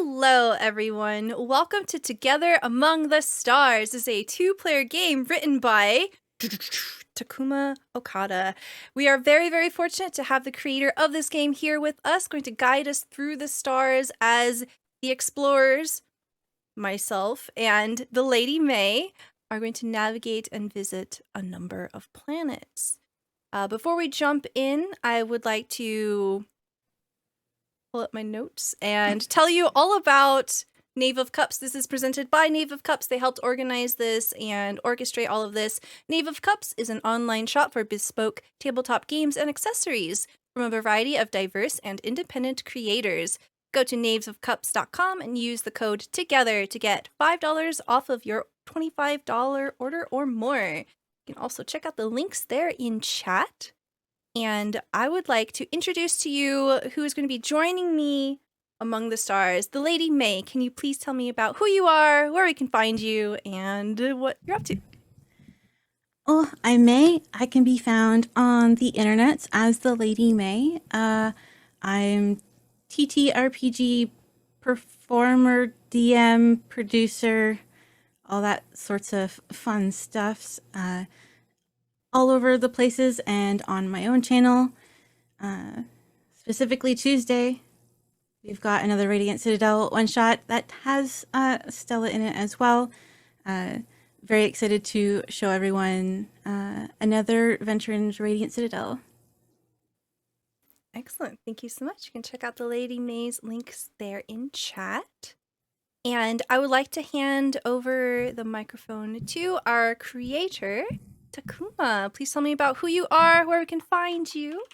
Hello, everyone. Welcome to Together Among the Stars. This is a two-player game written by Takuma Okada. We are very, very fortunate to have the creator of this game here with us, going to guide us through the stars as the explorers, myself, and the Lady May are going to navigate and visit a number of planets. Before we jump in, I would like to pull up my notes and tell you all about Knave of Cups. This is presented by Knave of Cups. They helped organize this and orchestrate all of this. Knave of Cups is an online shop for bespoke tabletop games and accessories from a variety of diverse and independent creators. Go to knavesofcups.com and use the code TOGETHER to get $5 off of your $25 order or more. You can also check out the links there in chat. And I would like to introduce to you who is going to be joining me among the stars. The Lady May, can you please tell me about who you are, where we can find you, and what you're up to? Oh, I'm May. I can be found on the internet as the Lady May. I'm TTRPG performer, DM, producer, all that sorts of fun stuffs. All over the places and on my own channel. Specifically Tuesday, we've got another Radiant Citadel one-shot that has Stella in it as well. Very excited to show everyone another venture into Radiant Citadel. Excellent. Thank you so much. You can check out the Lady May's links there in chat. And I would like to hand over the microphone to our creator, Takuma. Please tell me about who you are, where we can find you.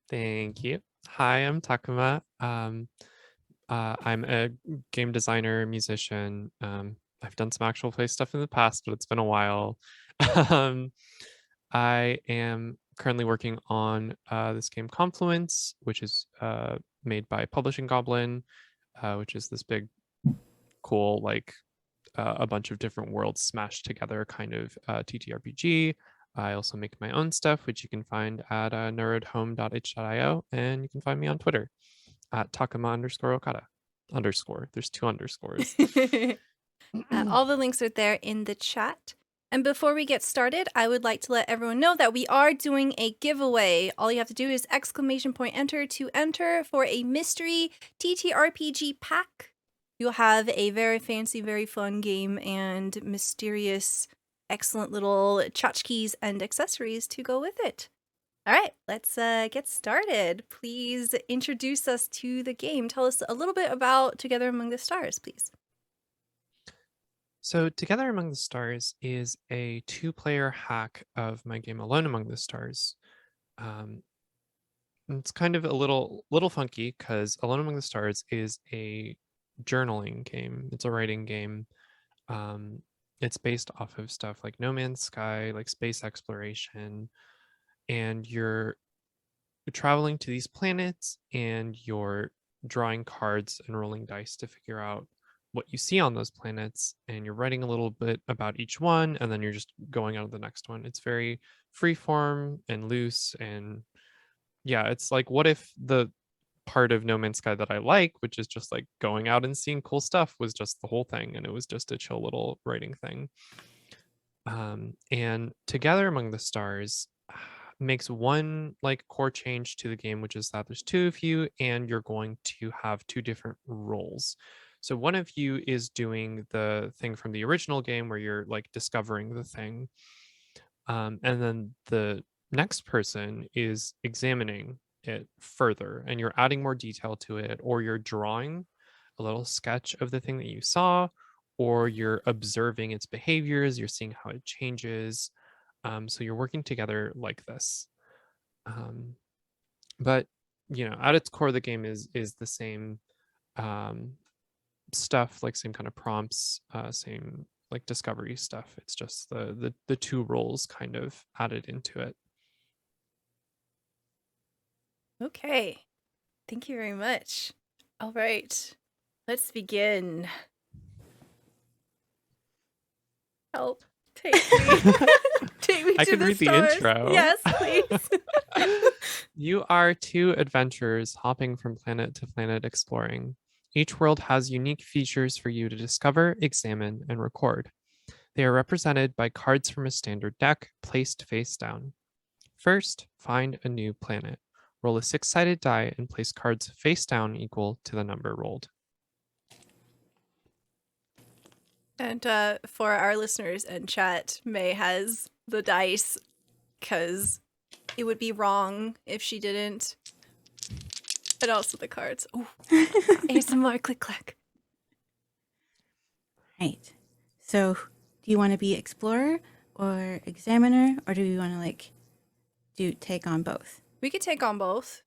Thank you. Hi, I'm Takuma. I'm a game designer, musician. I've done some actual play stuff in the past, but it's been a while. I am currently working on this game Confluence, which is made by Publishing Goblin, which is this big, cool, like a bunch of different worlds smashed together kind of TTRPG. I also make my own stuff, which you can find at nerdhome.itch.io, and you can find me on Twitter at Takuma_Okada. There's 2 underscores. All the links are there in the chat. And before we get started, I would like to let everyone know that we are doing a giveaway. All you have to do is !enter to enter for a mystery TTRPG pack. You'll have a very fancy, very fun game and mysterious, excellent little tchotchkes and accessories to go with it. All right, let's get started. Please introduce us to the game. Tell us a little bit about Together Among the Stars, please. So Together Among the Stars is a 2-player hack of my game Alone Among the Stars. It's kind of a little funky because Alone Among the Stars is a journaling game. It's a writing game. It's based off of stuff like No Man's Sky, like space exploration, and you're traveling to these planets and you're drawing cards and rolling dice to figure out what you see on those planets, and you're writing a little bit about each one, and then you're just going on to the next one. It's very freeform and loose, and yeah, it's like, what if the part of No Man's Sky that I like, which is just like going out and seeing cool stuff, was just the whole thing, and it was just a chill little writing thing. And Together Among the Stars makes one like core change to the game, which is that there's 2 of you and you're going to have 2 different roles. So one of you is doing the thing from the original game where you're like discovering the thing, and then the next person is examining it further, and you're adding more detail to it, or you're drawing a little sketch of the thing that you saw, or you're observing its behaviors, you're seeing how it changes. So you're working together like this. But at its core, the game is the same stuff, like same kind of prompts, same like discovery stuff. It's just the 2 roles kind of added into it. Okay, thank you very much. All right, let's begin. Help. Take me. Take me I to can the read the stars. intro. Yes, please. You are two adventurers hopping from planet to planet exploring. Each world has unique features for you to discover, examine, and record. They are represented by cards from a standard deck placed face down. First, find a new planet. Roll a 6-sided die and place cards face down equal to the number rolled. And for our listeners and chat, May has the dice because it would be wrong if she didn't. And also the cards. Ooh, ASMR click clack. Right. So, do you want to be explorer or examiner, or do you want to like take on both? We could take on both.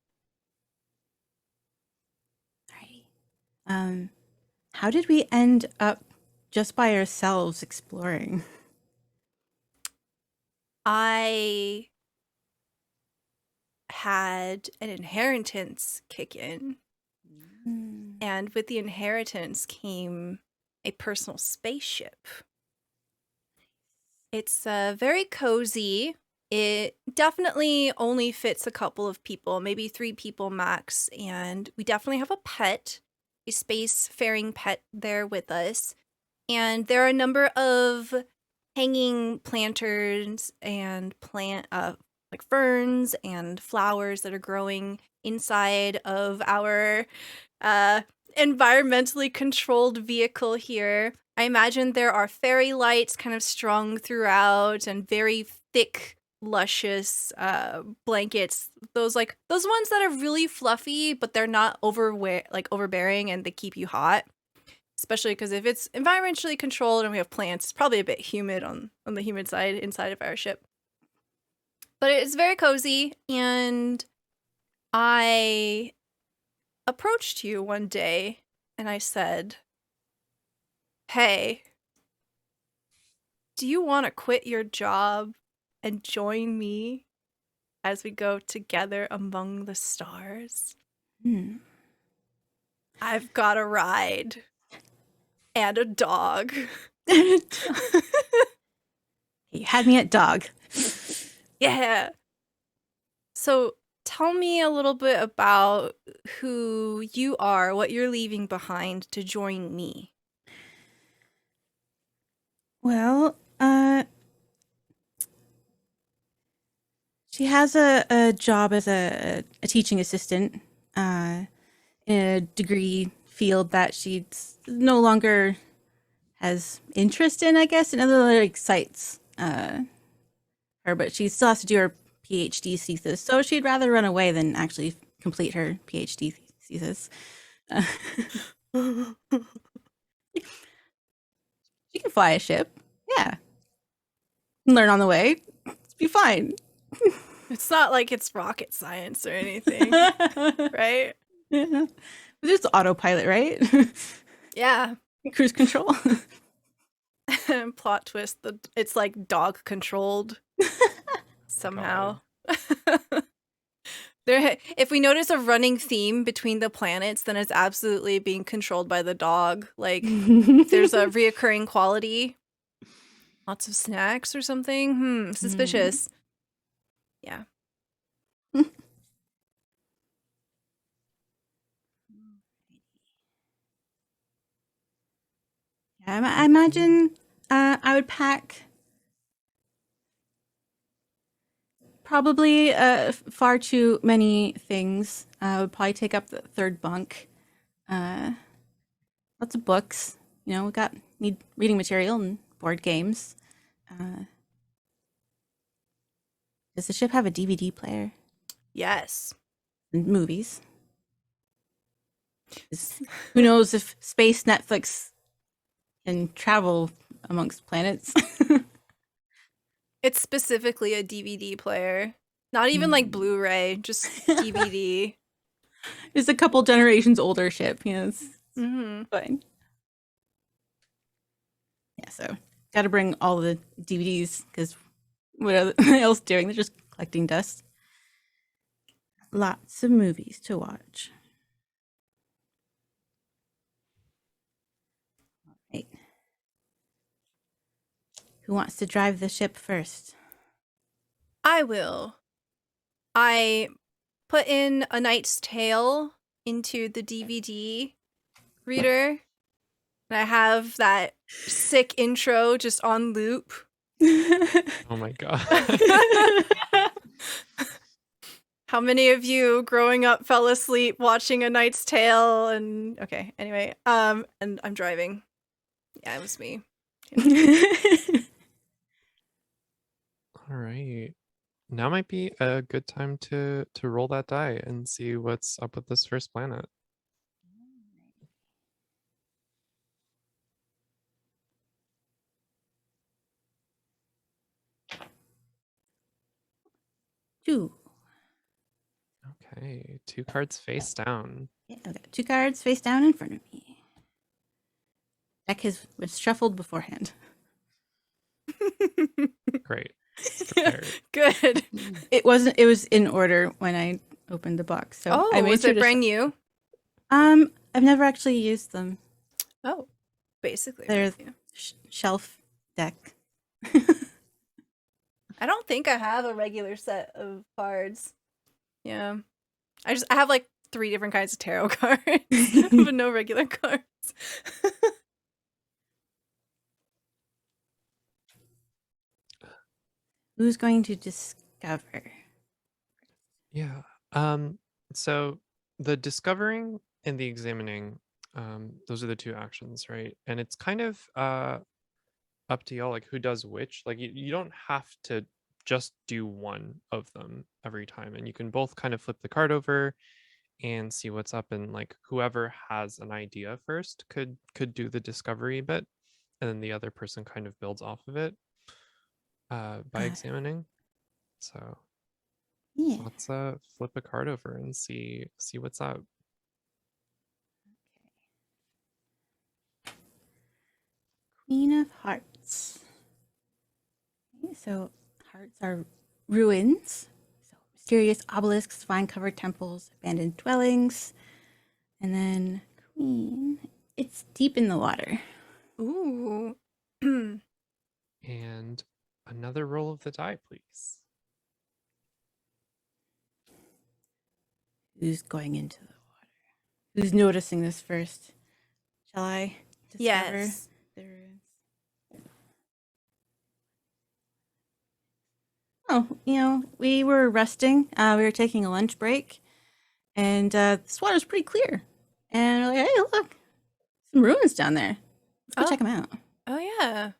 Alrighty. How did we end up just by ourselves exploring? I had an inheritance kick in. And with the inheritance came a personal spaceship. It's very cozy. It definitely only fits a couple of people, maybe 3 people max. And we definitely have a pet, a spacefaring pet there with us. And there are a number of hanging planters and like ferns and flowers that are growing inside of our environmentally controlled vehicle here. I imagine there are fairy lights kind of strung throughout and very thick, luscious blankets. Those ones that are really fluffy, but they're not overbearing and they keep you hot. Especially because if it's environmentally controlled and we have plants, it's probably a bit humid on the humid side inside of our ship. But it's very cozy, and I approached you one day and I said, "Hey, do you want to quit your job and join me as we go together among the stars? I've got a ride and a dog." You had me at dog. Yeah. So tell me a little bit about who you are, what you're leaving behind to join me. Well, she has a job as a teaching assistant in a degree field that she no longer has interest in, I guess, and other excites her, but she still has to do her PhD thesis, so she'd rather run away than actually complete her PhD thesis. She can fly a ship, yeah. Learn on the way, it'll be fine. It's not like it's rocket science or anything, right? Yeah. There's autopilot, right? Yeah. Cruise control. Plot twist, it's like dog controlled somehow. If we notice a running theme between the planets, then it's absolutely being controlled by the dog. Like, if there's a reoccurring quality, lots of snacks or something. Suspicious. Yeah. I imagine I would pack probably far too many things. I would probably take up the third bunk. Lots of books. We need reading material and board games. Does the ship have a DVD player? Yes. And movies? Who knows if space Netflix can travel amongst planets? It's specifically a DVD player. Not even like Blu-ray, just DVD. It's a couple generations older ship. It's fine. Yeah, so got to bring all the DVDs because what are they else doing? They're just collecting dust. Lots of movies to watch. All right. Who wants to drive the ship first? I will. I put in A Knight's Tale into the DVD reader, and I have that sick intro just on loop. Oh my god. How many of you growing up fell asleep watching A Knight's Tale? And okay, anyway, and I'm driving. Yeah, it was me. All right. Now might be a good time to roll that die and see what's up with this first planet. Two. Okay, 2 cards face down. Yeah, I've got 2 cards face down in front of me. Deck was shuffled beforehand. Great. Prepared. Good. It was in order when I opened the box. So I made was sure it brand new? I've never actually used them. Oh, basically. They're brand new. Shelf deck. I don't think I have a regular set of cards. Yeah. I have like 3 different kinds of tarot cards, but no regular cards. Who's going to discover? Yeah. So the discovering and the examining, those are the 2 actions, right? And it's kind of up to y'all, like who does which. Like you don't have to just do one of them every time, and you can both kind of flip the card over and see what's up, and like whoever has an idea first could do the discovery bit, and then the other person kind of builds off of it by examining. So Yeah. let's flip a card over and see what's up. Queen of Hearts. Okay, so hearts are ruins. So mysterious obelisks, vine-covered temples, abandoned dwellings. And then Queen. It's deep in the water. Ooh. And another roll of the die, please. Who's going into the water? Who's noticing this first? Shall I discover Yes. the ruins? Oh, we were resting. We were taking a lunch break, and this water's pretty clear. And we're like, hey, look, some ruins down there. Let's go check them out. Oh, yeah.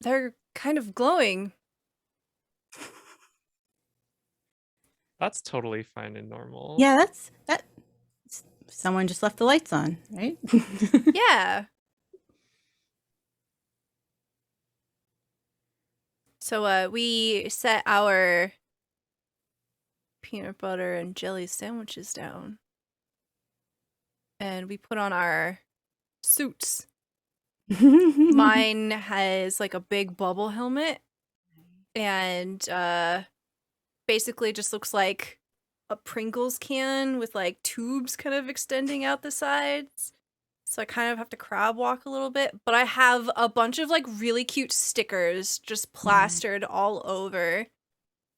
They're kind of glowing. That's totally fine and normal. Yeah, that. Someone just left the lights on, right? Yeah. So we set our peanut butter and jelly sandwiches down. And we put on our suits. Mine has like a big bubble helmet. And basically just looks like a Pringles can with like tubes kind of extending out the sides. So I kind of have to crab walk a little bit, but I have a bunch of like really cute stickers just plastered all over.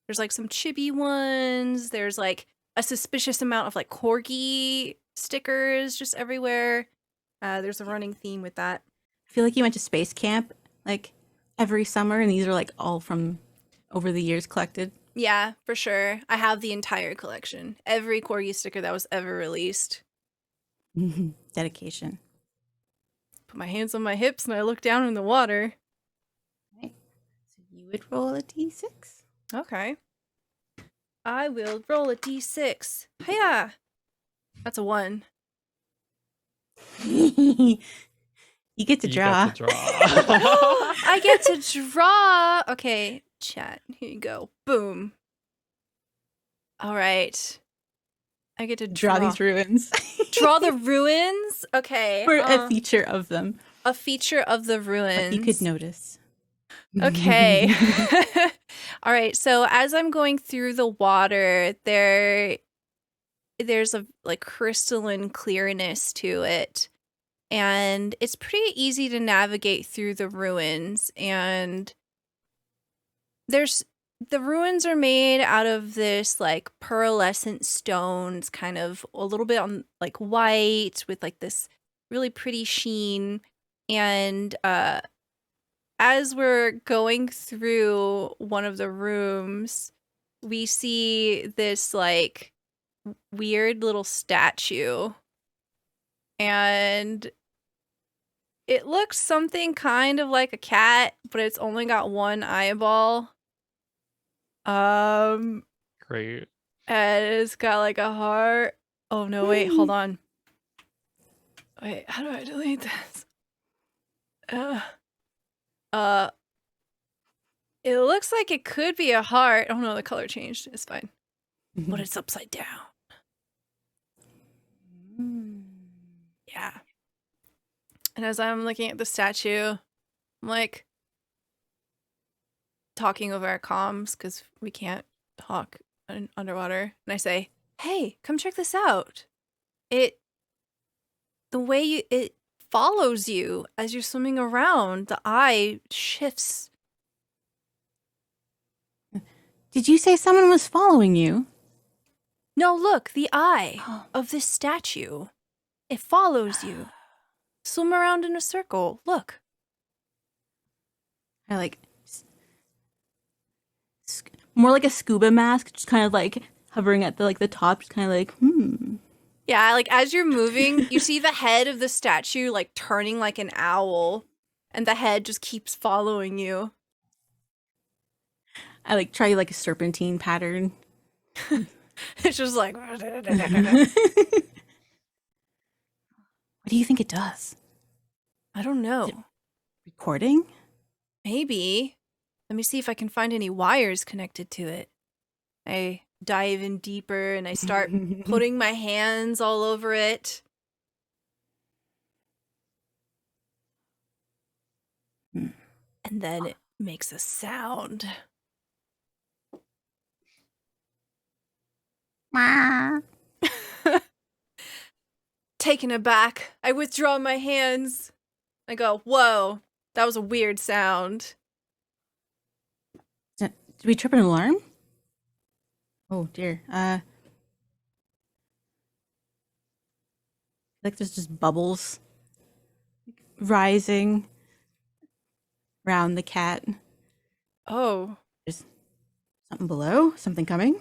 There's like some chibi ones. There's like a suspicious amount of like corgi stickers just everywhere. There's a running theme with that. I feel like you went to space camp like every summer, and these are like all from over the years collected. Yeah, for sure. I have the entire collection. Every corgi sticker that was ever released. Dedication. Put my hands on my hips and I look down in the water. Right. So you would roll a d6. Okay. I will roll a d6. Hiya! That's a 1. You get to draw. Get to draw. I get to draw. Okay, chat. Here you go. Boom. All right. I get to Draw these ruins. Draw the ruins? Okay. Or a feature of them. A feature of the ruins. Like you could notice. Okay. All right. So as I'm going through the water, there's a like crystalline clearness to it. and it's pretty easy to navigate through the ruins. And the ruins are made out of this like pearlescent stones, kind of a little bit on like white with like this really pretty sheen. And as we're going through one of the rooms, we see this like weird little statue, and it looks something kind of like a cat, but it's only got one eyeball. Great. And it's got like a heart. Oh no, wait, hold on. Wait, how do I delete this? It looks like it could be a heart. Oh no, the color changed. It's fine. But it's upside down. Yeah. And as I'm looking at the statue, I'm like talking over our comms because we can't talk underwater. And I say, hey, come check this out. It follows you as you're swimming around. The eye shifts. Did you say someone was following you? No, look, the eye of this statue. It follows you. Swim around in a circle. Look. I like more like a scuba mask, just kind of like hovering at the top, just kind of like Yeah, like as you're moving, you see the head of the statue like turning like an owl, and the head just keeps following you. I like try like a serpentine pattern. It's just like What do you think it does? I don't know. Recording? Maybe. Let me see if I can find any wires connected to it. I dive in deeper and I start putting my hands all over it. And then it makes a sound. Taken aback, I withdraw my hands. I go, whoa, that was a weird sound. Did we trip an alarm? Oh dear. Like there's just bubbles rising around the cat. Oh. There's something below, something coming.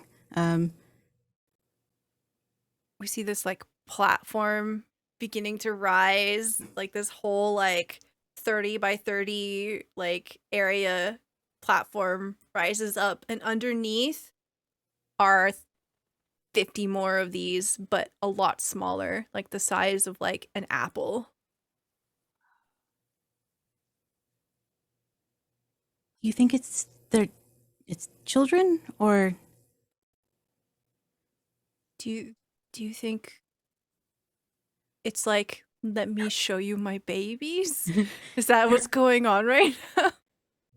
We see this like platform beginning to rise, like this whole like 30 by 30 like area platform rises up, and underneath are 50 more of these, but a lot smaller, like the size of like an apple. You think it's children, or Do you think it's like, let me show you my babies? Is that what's going on right now?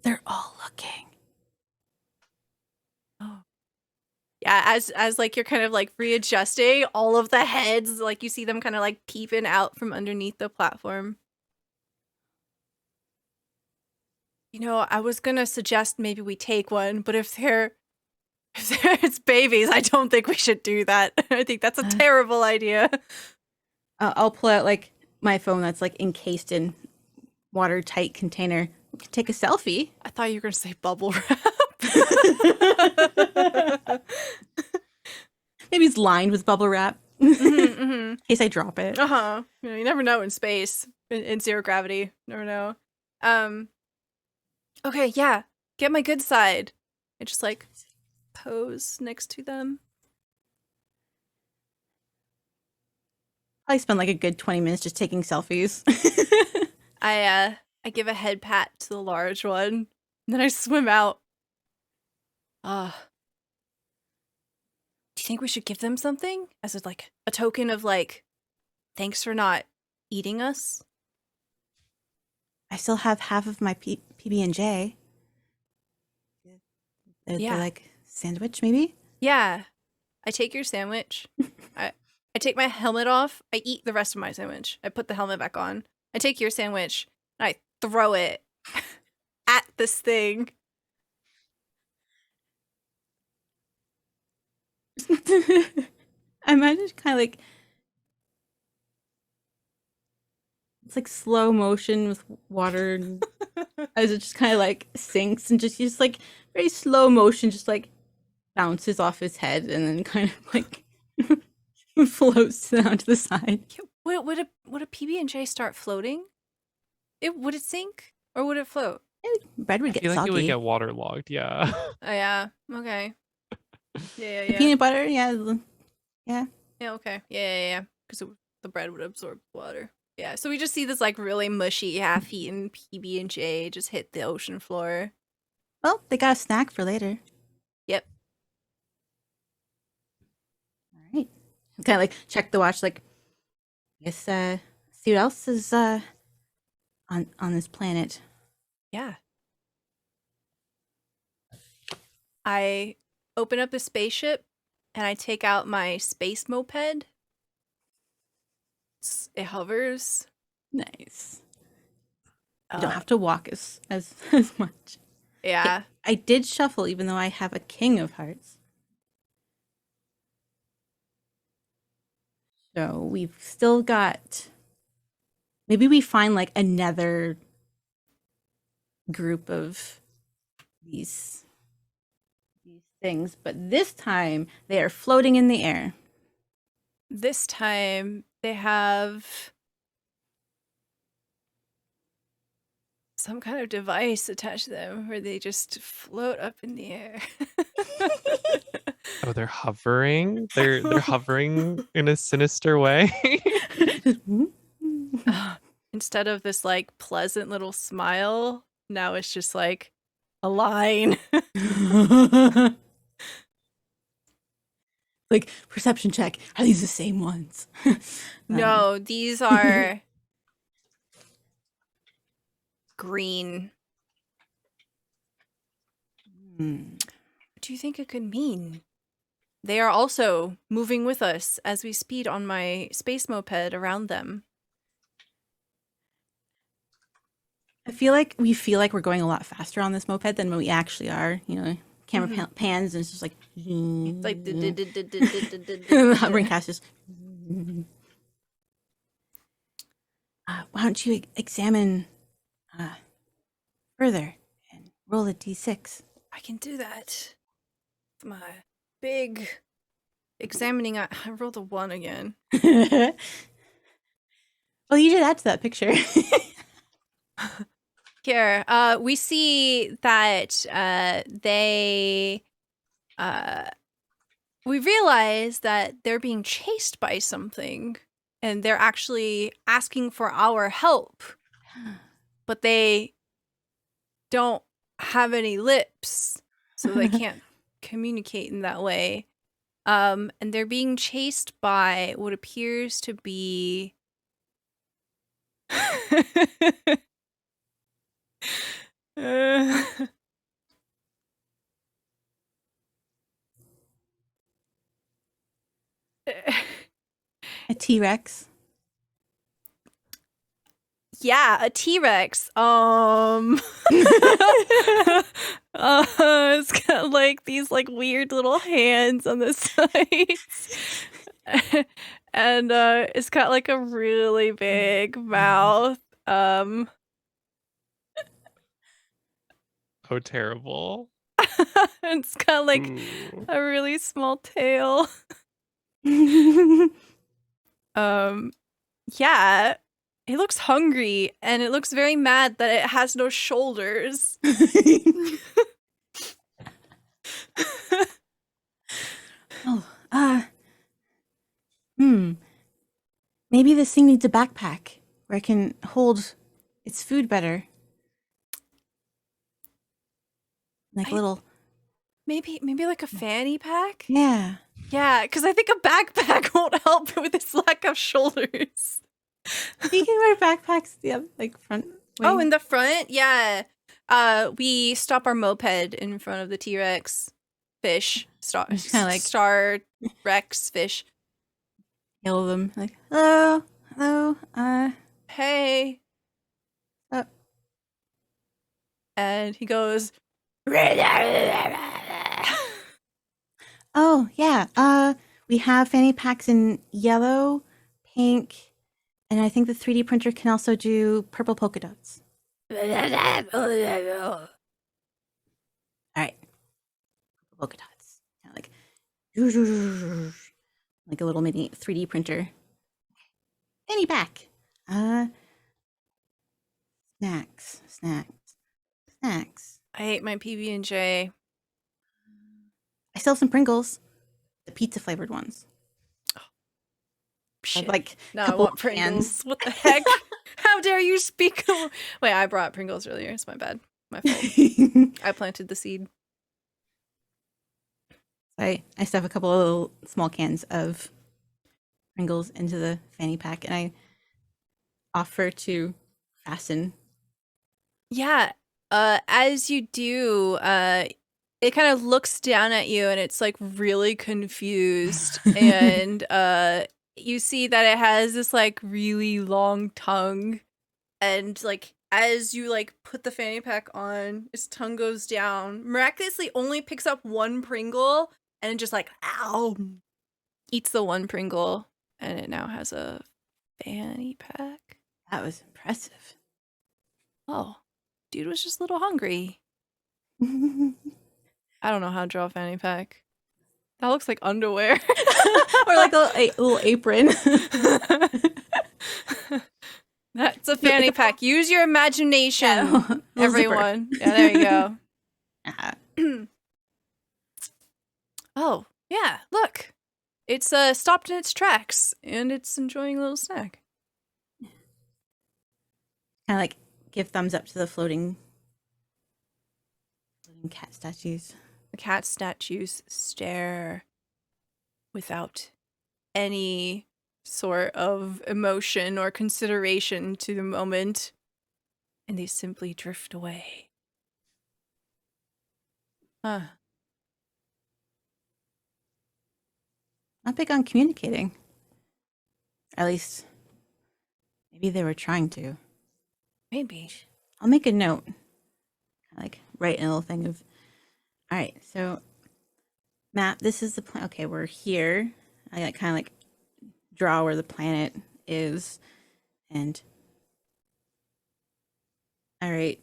they're all looking? Oh. Yeah, as like you're kind of like readjusting all of the heads, like you see them kind of like peeping out from underneath the platform. You know, I was gonna suggest maybe we take one, but if it's babies, I don't think we should do that. I think that's a terrible idea. I'll pull out like my phone that's like encased in watertight container. We could take a selfie. I thought you were gonna say bubble wrap. Maybe it's lined with bubble wrap. In case I drop it. You know, you never know in space, in zero gravity. Never know. Okay, yeah. Get my good side. I just like pose next to them. I spent like a good 20 minutes just taking selfies. I give a head pat to the large one, and then I swim out. Do you think we should give them something as a token of like, thanks for not eating us? I still have half of my PB&J. Yeah. They're like sandwich, maybe? Yeah. I take your sandwich. I take my helmet off. I eat the rest of my sandwich. I put the helmet back on. I take your sandwich and I throw it at this thing. I imagine kind of like it's like slow motion with water and as it just kind of like sinks and just like very slow motion just like bounces off his head and then kind of like floats down to the side. Would a PB&J start floating? Would it sink or would it float? Bread would I get feel like soggy. it would get waterlogged. Yeah. Oh yeah. Okay. Yeah. The peanut butter, yeah. Yeah. Okay. Yeah. Because the bread would absorb water. Yeah. So we just see this like really mushy, half-eaten PB&J just hit the ocean floor. Well, they got a snack for later. Yep. All right. Kind of like check the watch, like, I guess, see what else is on this planet. Yeah. I open up the spaceship and I take out my space moped. It hovers. Nice. You don't have to walk as much. Yeah. I did shuffle, even though I have a King of Hearts. So we've still got. Maybe we find like another group of these things, but this time they are floating in the air. This time they have some kind of device attached to them where they just float up in the air. Oh, they're hovering. They're hovering in a sinister way. Instead of this like pleasant little smile, now it's just like a line. Like, perception check. Are these the same ones? No, these are green. What do you think it could mean? They are also moving with us as we speed on my space moped around them. I feel like we're going a lot faster on this moped than we actually are. You know, camera pans and it's just like the hovering cast just. Why don't you examine further and roll a d6? I can do that. My big examining. I rolled a 1 again. Well, you did add to that picture. Here, we see that we realize that they're being chased by something and they're actually asking for our help, but they don't have any lips, so they can't communicate in that way. And they're being chased by what appears to be A T-Rex. Yeah, a T-Rex. It's got like these like weird little hands on the sides. And it's got like a really big mouth. Oh, terrible. It's got like a really small tail. Yeah. It looks hungry and it looks very mad that it has no shoulders. Maybe this thing needs a backpack where it can hold its food better. Like little. Maybe like a fanny pack? Yeah. Yeah, because I think a backpack won't help with its lack of shoulders. You can wear backpacks, like front. Wing. Oh, in the front? Yeah. We stop our moped in front of the T-Rex fish. Star Rex fish. Hail them like, hello. Hey. and he goes, Oh, yeah. We have fanny packs in yellow, pink, and I think the 3D printer can also do purple polka dots. All right. Polka dots. Kind of like a little mini 3D printer. Fanny pack. Snacks. I ate my PB&J. I sell some Pringles, the pizza flavored ones. Shit. Like Now I couple want of Pringles. cans. What the heck? How dare you speak? Wait, I brought Pringles earlier. It's my bad. My fault. I planted the seed. I stuff a couple of little small cans of Pringles into the fanny pack, and I offer to fasten. Yeah. As you do, it kind of looks down at you and it's like really confused. And you see that it has this like really long tongue. And like as you like put the fanny pack on, its tongue goes down, miraculously only picks up one Pringle and just like ow, eats the one Pringle, and it now has a fanny pack. That was impressive. Oh, dude was just a little hungry. I don't know how to draw a fanny pack. That looks like underwear. Or like a little apron. That's a fanny pack. Use your imagination, Yeah, everyone. Yeah, there you go. Oh, yeah, look. It's stopped in its tracks, and it's enjoying a little snack. Kind of like give thumbs up to the floating cat statues. The cat statues stare without any sort of emotion or consideration to the moment, and they simply drift away. Huh. Not big on communicating. At least, maybe they were trying to. Maybe. I'll make a note. Like, write a little thing of, all right, so, map, this is the plan. Okay, we're here. I like, kind of like draw where the planet is. And, all right,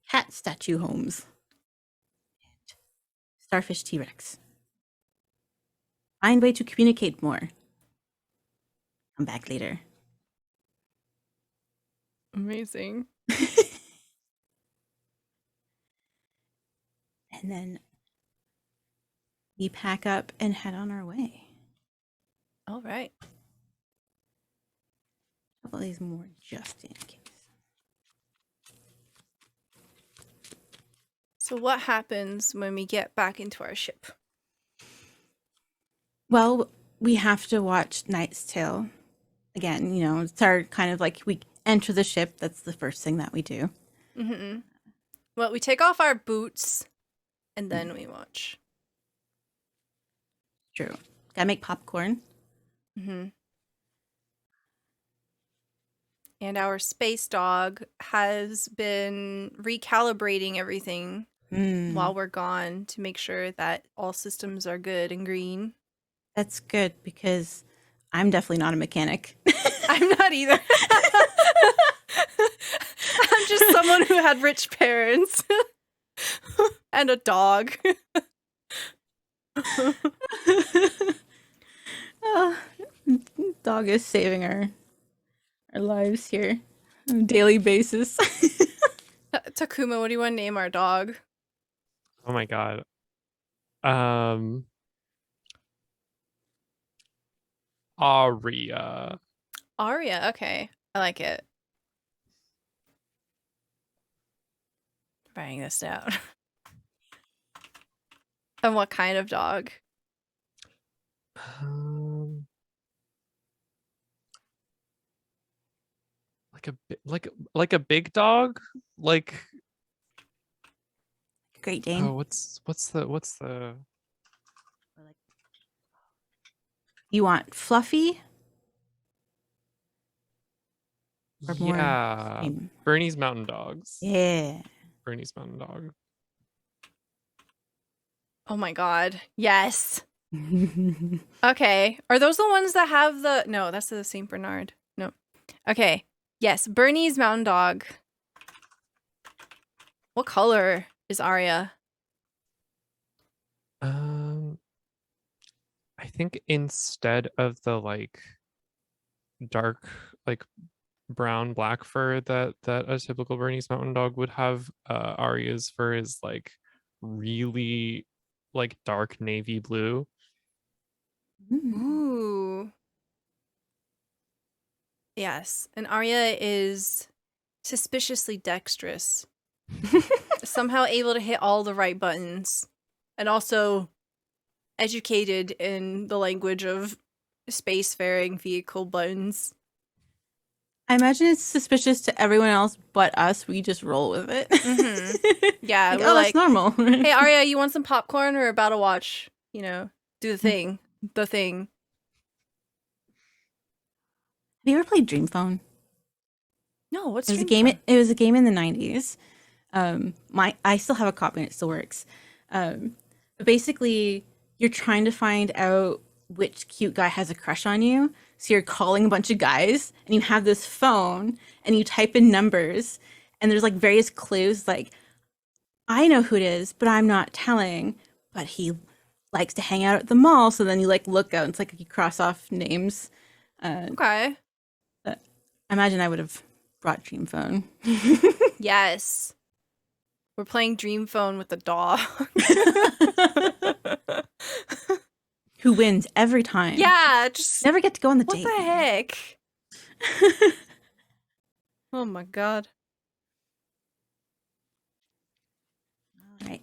cat statue homes. And starfish T-Rex. Find way to communicate more. Come back later. Amazing. And then we pack up and head on our way. All right. A couple of these more just in case. So what happens when we get back into our ship? Well, we have to watch Knight's Tale again. You know, it's our kind of like we enter the ship. That's the first thing that we do. Mm-hmm. Well, we take off our boots and then we watch. True. Gotta make popcorn. Mm-hmm. And our space dog has been recalibrating everything while we're gone to make sure that all systems are good and green. That's good because I'm definitely not a mechanic. I'm not either. I'm just someone who had rich parents and a dog. Oh, dog is saving our lives here on a daily basis. Takuma, what do you want to name our dog? Oh my god. Aria. Aria, okay. I like it. Writing this down. And what kind of dog? Like a big dog? Like Great Dane. oh, what's the You want fluffy? Or more yeah, tame? Bernie's Mountain Dogs. Yeah. Bernie's Mountain Dog. Oh my god. Yes. Okay. Are those the ones that have the... No, that's the St. Bernard. No. Okay. Yes, Bernie's Mountain Dog. What color is Arya? I think instead of the like dark like brown black fur that a typical Bernese Mountain Dog would have, Arya's fur is like really like dark navy blue. Ooh. Yes, and Arya is suspiciously dexterous. Somehow able to hit all the right buttons. And also educated in the language of spacefaring vehicle buttons. I imagine it's suspicious to everyone else but us. We just roll with it. Yeah, like, we're oh, like, that's normal. hey, Arya, you want some popcorn or about to watch? You know, do the thing. The thing. Have you ever played Dream Phone? No, what's It was a Dream game. Phone? It was a game in the 90s. I still have a copy and it still works. But basically, you're trying to find out which cute guy has a crush on you. So you're calling a bunch of guys, and you have this phone, and you type in numbers, and there's like various clues. Like, I know who it is, but I'm not telling. But he likes to hang out at the mall. So then you like look out, and it's like you cross off names. Okay. I imagine I would have brought Dream Phone. Yes. We're playing Dream Phone with the dog. Who wins every time. Yeah, just... Never get to go on the what date. the heck? Oh my god. All right.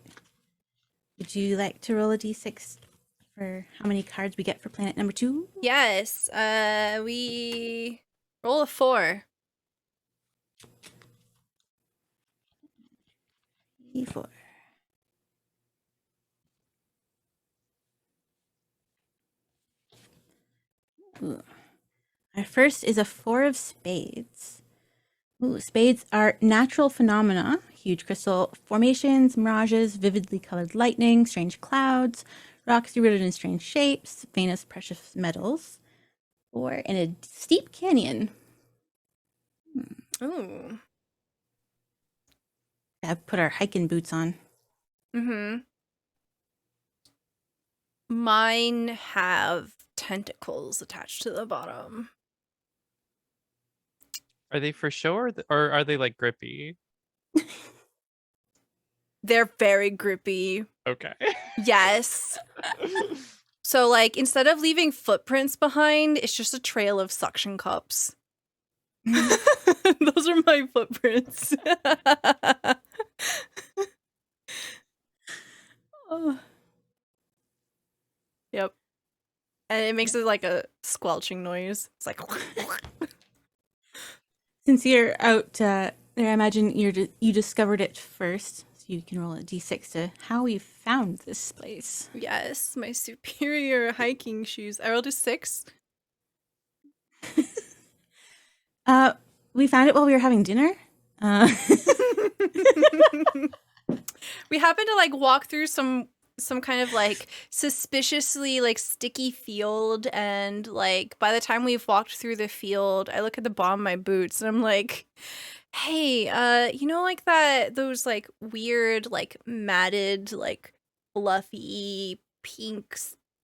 Would you like to roll a d6 for how many cards we get for planet number 2? Yes. We roll a 4. 4. Ooh. Our first is a 4 of spades. Ooh, spades are natural phenomena, huge crystal formations, mirages, vividly colored lightning, strange clouds, rocks rooted in strange shapes, famous precious metals, or in a steep canyon. Ooh. Gotta put our hiking boots on. Mm-hmm. Mine have tentacles attached to the bottom. Are they for show or are they like grippy? They're very grippy. Okay. Yes. So, like, instead of leaving footprints behind, it's just a trail of suction cups. Those are my footprints. Oh. Yep. And it makes it like a squelching noise. It's like... Since you're out there, I imagine you discovered it first, so you can roll a d6 to how we found this place. Yes, my superior hiking shoes. I rolled a 6. We found it while we were having dinner. We happened to like walk through some kind of like suspiciously like sticky field, and like by the time we've walked through the field, I look at the bottom of my boots and I'm like, hey, you know, like those like weird like matted like fluffy pink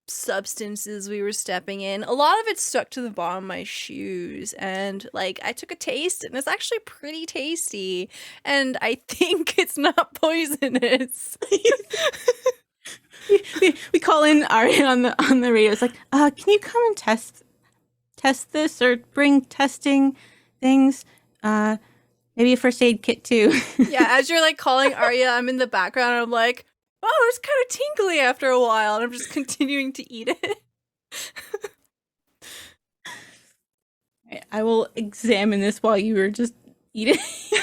substances we were stepping in, a lot of it stuck to the bottom of my shoes, and like I took a taste and it's actually pretty tasty, and I think it's not poisonous. we call in Ari on the radio. It's like, can you come and test this or bring testing things? Maybe a first aid kit too. Yeah, as you're like calling Arya, I'm in the background and I'm like, oh, it's kind of tingly after a while, and I'm just continuing to eat it. I will examine this while you were just eating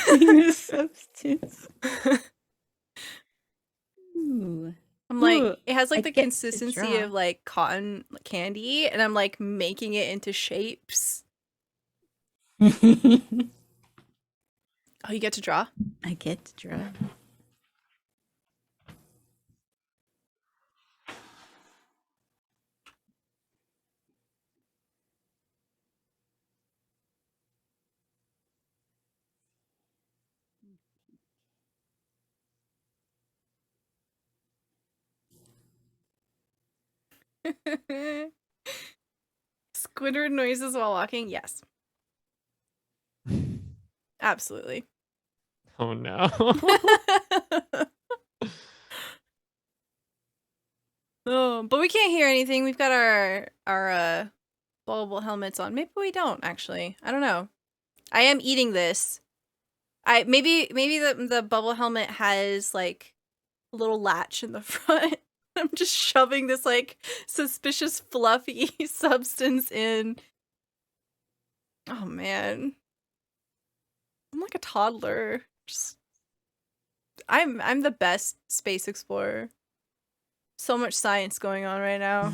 this substance. Ooh. I'm like, Ooh, it has like I the get to consistency draw. of like cotton candy, and I'm like making it into shapes. I Oh, you get to draw? get to draw. Squidward noises while walking? Yes. Absolutely. Oh no. Oh, but we can't hear anything. We've got our bubble helmets on. Maybe we don't actually. I don't know. I am eating this. Maybe the bubble helmet has like a little latch in the front. I'm just shoving this like suspicious fluffy substance in. Oh man. I'm like a toddler. Just I'm the best space explorer. So much science going on right now.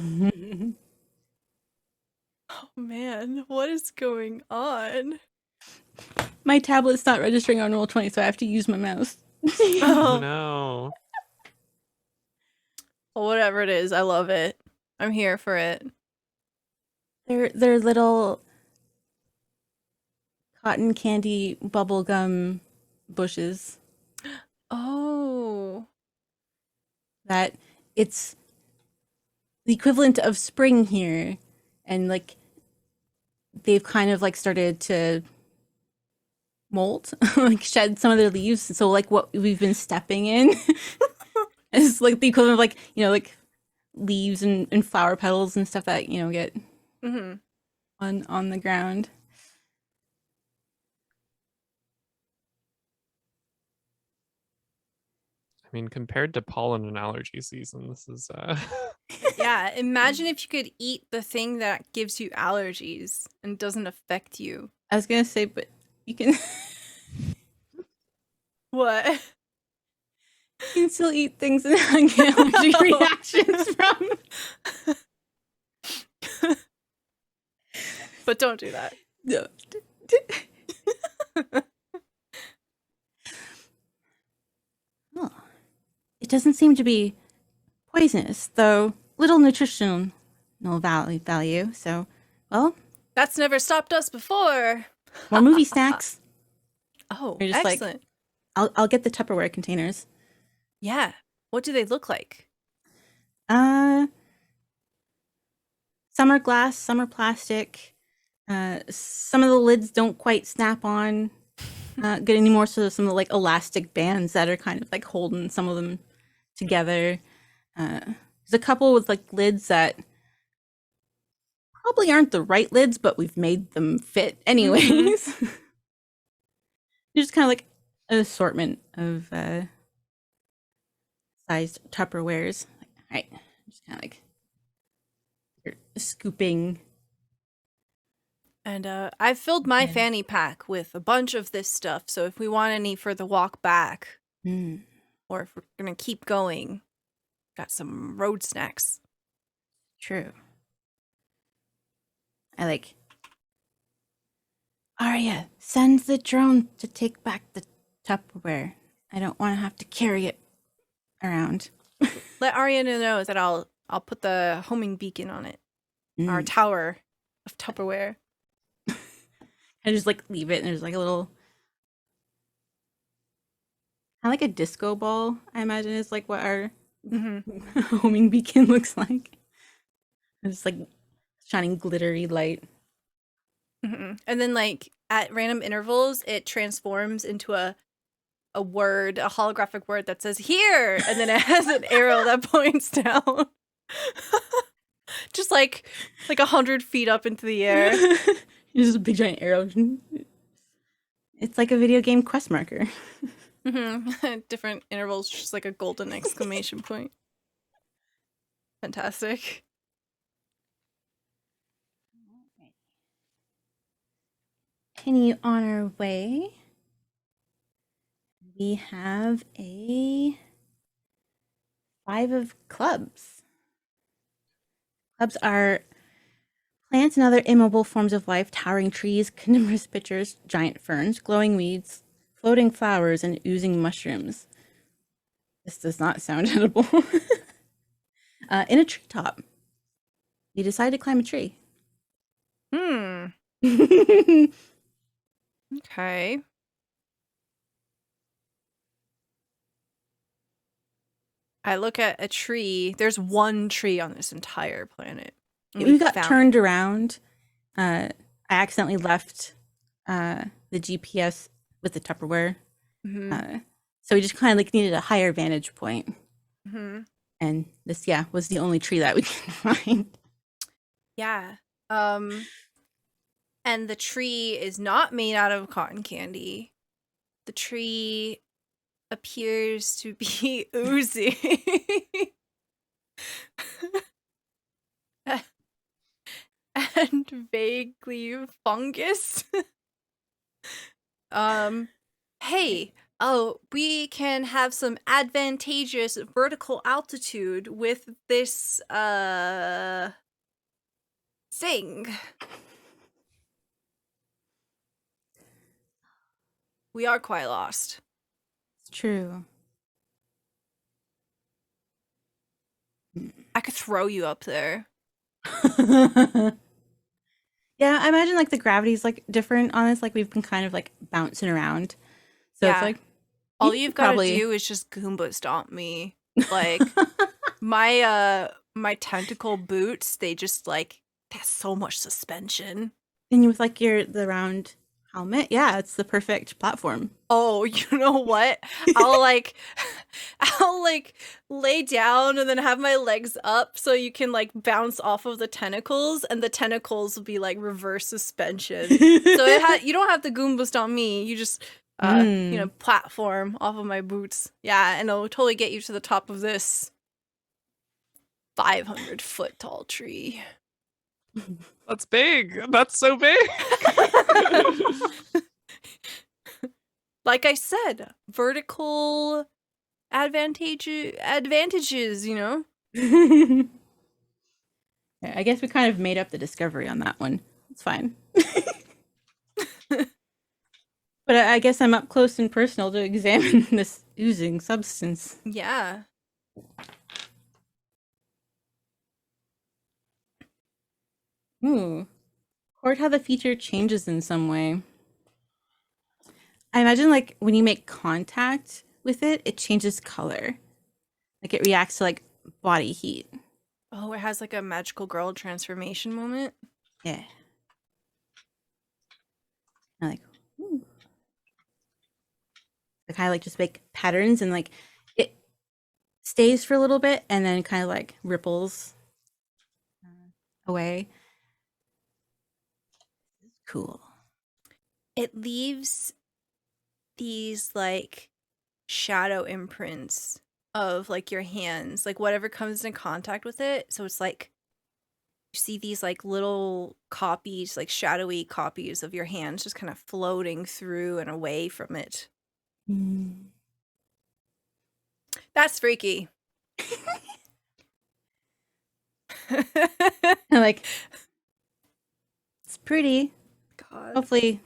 Oh man, what is going on? My tablet's not registering on Roll20, so I have to use my mouse. Oh no. Well, whatever it is, I love it. I'm here for it. They're little cotton candy bubblegum bushes Oh. that it's the equivalent of spring here, and like they've kind of like started to molt, like shed some of their leaves. So like what we've been stepping in is like the equivalent of like, you know, like leaves and flower petals and stuff that, you know, get on the ground. I mean, compared to pollen and allergy season, this is Yeah, imagine if you could eat the thing that gives you allergies and doesn't affect you. I was gonna say, but you can What? you can still eat things and not get allergy reactions from. But don't do that. No. Oh. It doesn't seem to be poisonous, though little nutritional value. So, well, That's never stopped us before. more movie snacks. Oh, You're just like, excellent. I'll get the Tupperware containers. Yeah. What do they look like? Some are glass, some are plastic. Some of the lids don't quite snap on good anymore, so there's some like elastic bands that are kind of like holding some of them together. There's a couple with like lids that probably aren't the right lids, but we've made them fit anyways. There's kind of like an assortment of sized Tupperwares. All right, just kind of like you're scooping. And I've filled my Yeah. fanny pack with a bunch of this stuff. So if we want any for the walk back, or if we're gonna keep going, got some road snacks. True. I like. Arya, send the drone to take back the Tupperware. I don't want to have to carry it around. Let Ariana know that I'll put the homing beacon on it. Our tower of Tupperware. I just like leave it, and there's like a little, kind of like a disco ball. I imagine is like what our homing beacon looks like. It's like shining glittery light. And then like at random intervals, it transforms into a word, a holographic word that says here, and then it has an arrow that points down. Just like 100 feet up into the air. Just a big giant arrow. It's like a video game quest marker. Different intervals, just like a golden exclamation point. Fantastic. Continue on our way. We have a 5 of clubs. Clubs are plants and other immobile forms of life, towering trees, coniferous pitchers, giant ferns, glowing weeds, floating flowers, and oozing mushrooms. This does not sound edible. In a treetop. You decide to climb a tree. Okay. I look at a tree. There's one tree on this entire planet. We got found turned around. I accidentally left the GPS with the Tupperware. Mm-hmm. So we just kind of like needed a higher vantage point. Mm-hmm. And this, was the only tree that we could find. Yeah. And the tree is not made out of cotton candy. The tree appears to be oozy. And vaguely fungus. Hey, we can have some advantageous vertical altitude with this thing. We are quite lost. It's true. I could throw you up there. Yeah, I imagine like the gravity's like different on this. Like we've been kind of like bouncing around. So it's Yeah. like All you've got to do is just Goomba stomp me. Like my tentacle boots, they just like that's so much suspension. And with like the round helmet, yeah, it's the perfect platform. Oh, you know what? I'll like lay down and then have my legs up so you can like bounce off of the tentacles and the tentacles will be like reverse suspension. So you don't have to Goomba stomp me. You just platform off of my boots. Yeah, and it'll totally get you to the top of this 500-foot tall tree. That's big. That's so big. Like I said, vertical advantages, you know? I guess we kind of made up the discovery on that one. It's fine. But I guess I'm up close and personal to examine this oozing substance. Yeah. Ooh. Record how the feature changes in some way. I imagine like when you make contact with it, it changes color. Like it reacts to like body heat. Oh, it has like a magical girl transformation moment. Yeah. I like, ooh. I kind of like just make patterns and like it stays for a little bit and then kind of like ripples away. Cool. It leaves these like shadow imprints of like your hands, like whatever comes in contact with it. So it's like you see these like little copies, like shadowy copies of your hands just kind of floating through and away from it. Mm. That's freaky. Like, it's pretty. God. Hopefully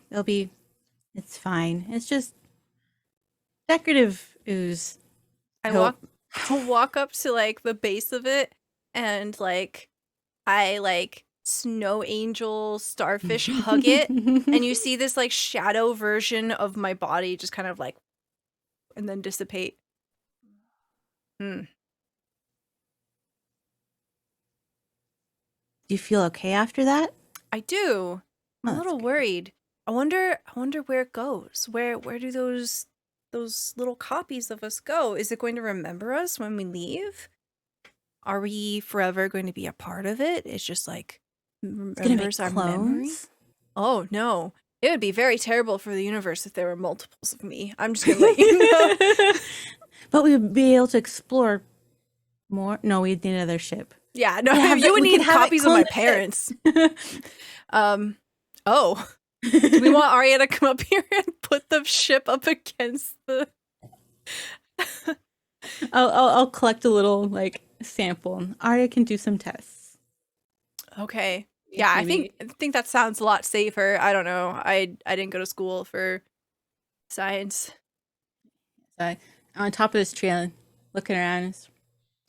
it's fine. It's just decorative ooze. I'll walk up to like the base of it and like I like snow angel starfish hug it and you see this like shadow version of my body just kind of like and then dissipate. Do you feel okay after that? I do. I'm a little worried. I wonder where it goes. Where do those little copies of us go? Is it going to remember us when we leave? Are we forever going to be a part of it? It's just like remembers our memories. Oh no. It would be very terrible for the universe if there were multiples of me. I'm just gonna let you know. But we would be able to explore more. No, we'd need another ship. Yeah, no, you would need copies of my parents. Oh. Do we want Arya to come up here and put the ship up against the I'll collect a little like sample. Arya can do some tests. Okay. Yeah, maybe. I think that sounds a lot safer. I don't know. I didn't go to school for science. On top of this tree, looking around.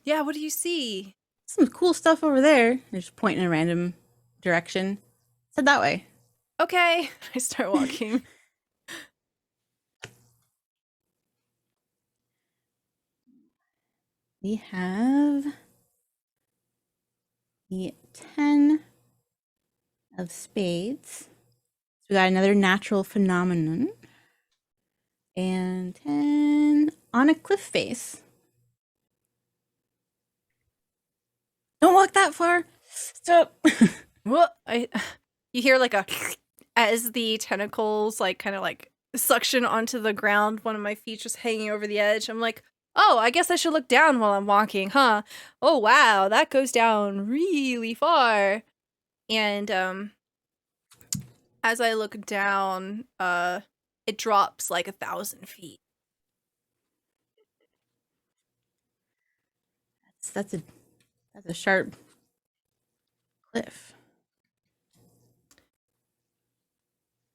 Yeah, what do you see? Some cool stuff over there. They're just pointing in a random direction. Said that way. Okay. I start walking. We have the 10 of spades. So we got another natural phenomenon. And 10 on a cliff face. Don't walk that far. Stop. What? You hear like a as the tentacles like kind of like suction onto the ground. One of my feet just hanging over the edge. I'm like, oh, I guess I should look down while I'm walking, huh? Oh wow, that goes down really far. And as I look down, it drops like 1,000 feet. That's a sharp cliff.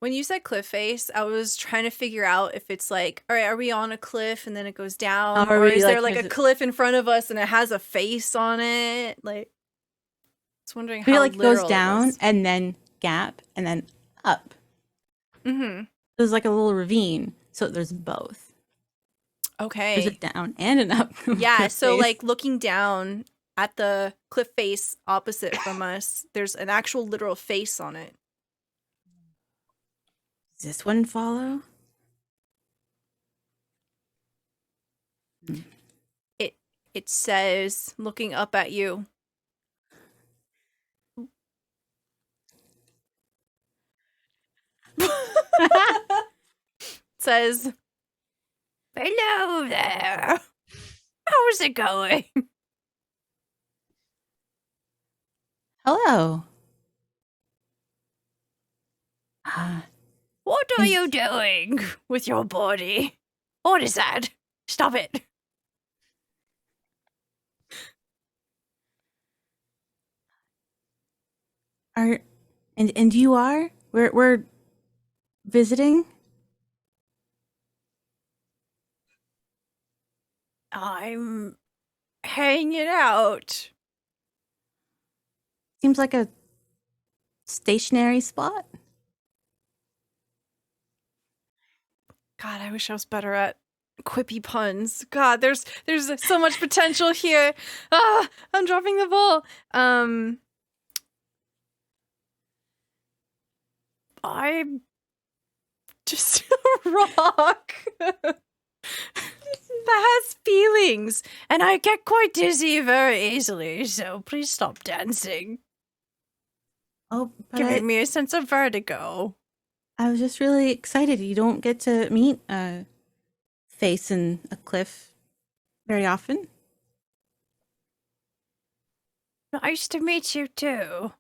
When you said cliff face, I was trying to figure out if it's like, all right, are we on a cliff and then it goes down, Or or is there like, like a cliff in front of us and it has a face on it? Like, I was wondering maybe how like it goes literal it down was. and then gap and then up. Mm-hmm. There's like a little ravine, so there's both. There's a Okay. down and an up. Yeah, cliff so face. like looking down at the cliff face opposite from us, there's an actual literal face on it. Does this one follow? It says, looking up at you, says, hello there. How's it going? Hello. What are you doing with your body? What is that? Stop it. And you are? We're visiting? I'm hanging out. Seems like a stationary spot. God, I wish I was better at quippy puns. God, there's so much potential here. Ah, I'm dropping the ball. I'm just a rock that has feelings, and I get quite dizzy very easily, so please stop dancing. Oh, but Giving me a sense of vertigo. I was just really excited. You don't get to meet a face in a cliff very often. Nice to meet you too.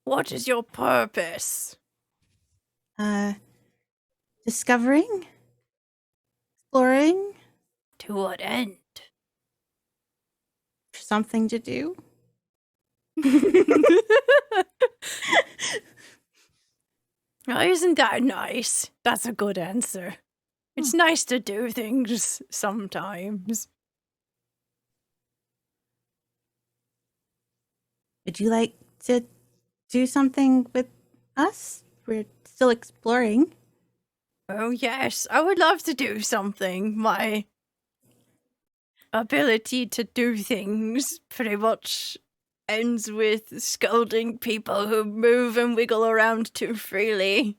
What is your purpose? Discovering, exploring, To what end? something to do. Oh, isn't that nice? That's a good answer. It's nice to do things sometimes. Would you like to do something with us? We're still exploring. Oh, yes, I would love to do something. My ability to do things pretty much ends with scolding people who move and wiggle around too freely.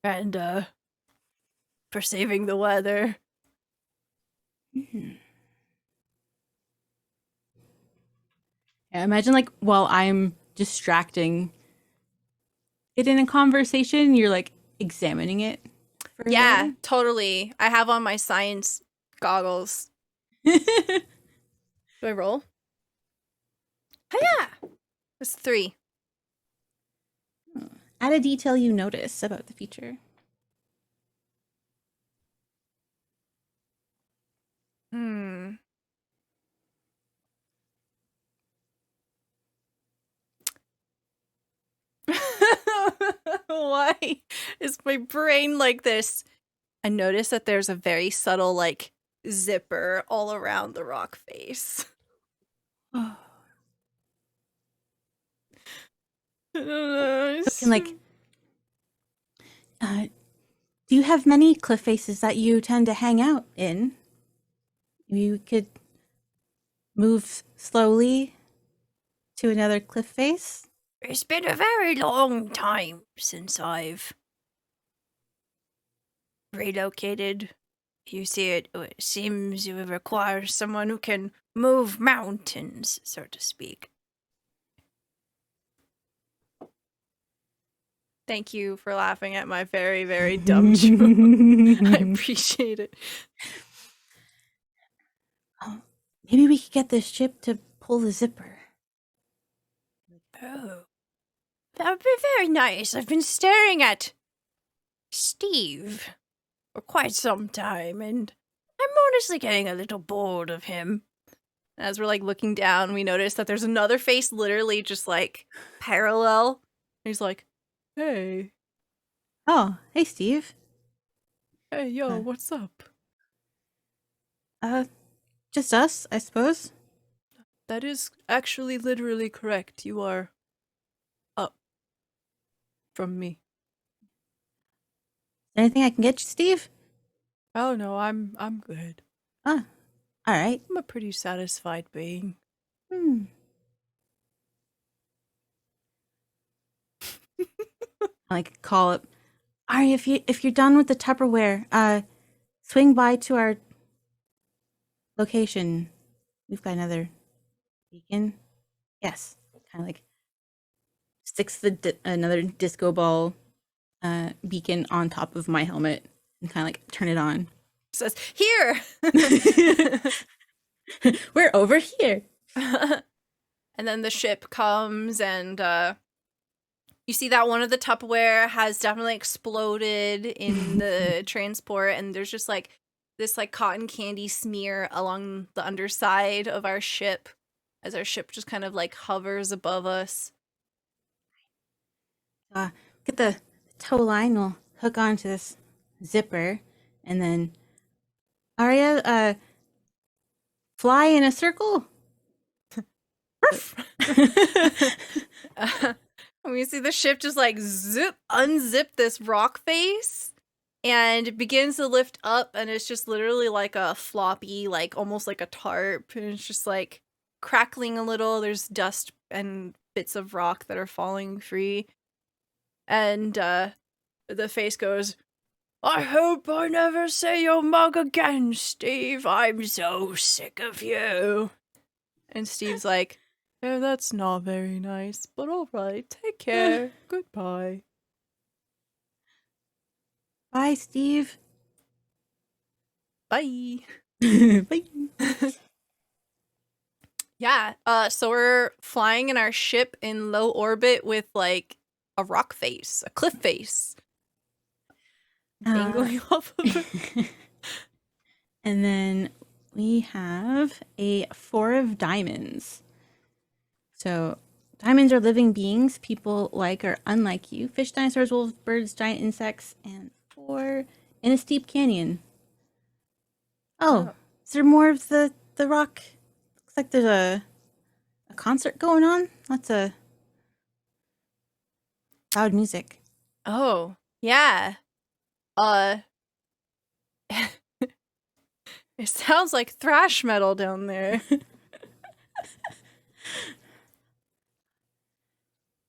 And, perceiving the weather. Yeah, imagine like while I'm distracting it in a conversation, you're like examining it. Yeah, totally. I have on my science goggles. Do I roll? Hiya! It's 3. Add a detail you notice about the feature. Why is my brain like this? I notice that there's a very subtle, like, zipper all around the rock face. So can like Do you have many cliff faces that you tend to hang out in? You could move slowly to another cliff face. It's been a very long time since I've relocated. You see, it seems you require someone who can move mountains, so to speak. Thank you for laughing at my very, very dumb joke. I appreciate it. Oh, maybe we could get this ship to pull the zipper. Oh, that would be very nice. I've been staring at Steve for quite some time, and I'm honestly getting a little bored of him. As we're like looking down, we notice that there's another face literally just like parallel. He's like, hey. Oh, hey, Steve. Hey, yo, what's up? Just us, I suppose. That is actually literally correct. You are up from me. Anything I can get you, Steve? Oh no, I'm good. Ah, all right. I'm a pretty satisfied being. I like call up. Ari, if you're done with the Tupperware, swing by to our location. We've got another beacon. Yes, kind of like sticks another disco ball beacon on top of my helmet and kind of like turn it on. Says, here! We're over here. And then the ship comes and you see that one of the Tupperware has definitely exploded in the transport, and there's just like this like cotton candy smear along the underside of our ship as our ship just kind of like hovers above us. Get the tow line, we'll hook onto this zipper, and then Arya, fly in a circle. And we see the ship just like unzip this rock face, and it begins to lift up, and it's just literally like a floppy, like almost like a tarp, and it's just like crackling a little. There's dust and bits of rock that are falling free, and the face goes, I hope I never see your mug again, Steve. I'm so sick of you. And Steve's like, yeah, that's not very nice, but all right. Take care. Goodbye. Bye, Steve. Bye. Bye. Yeah. So we're flying in our ship in low orbit with like a rock face, a cliff face, dangling off of it. And then we have a 4 of diamonds. So diamonds are living beings, people like or unlike you. Fish, dinosaurs, wolves, birds, giant insects, and 4 in a steep canyon. Oh, is there more of the rock? Looks like there's a concert going on. Lots of loud music. Oh, yeah. It sounds like thrash metal down there.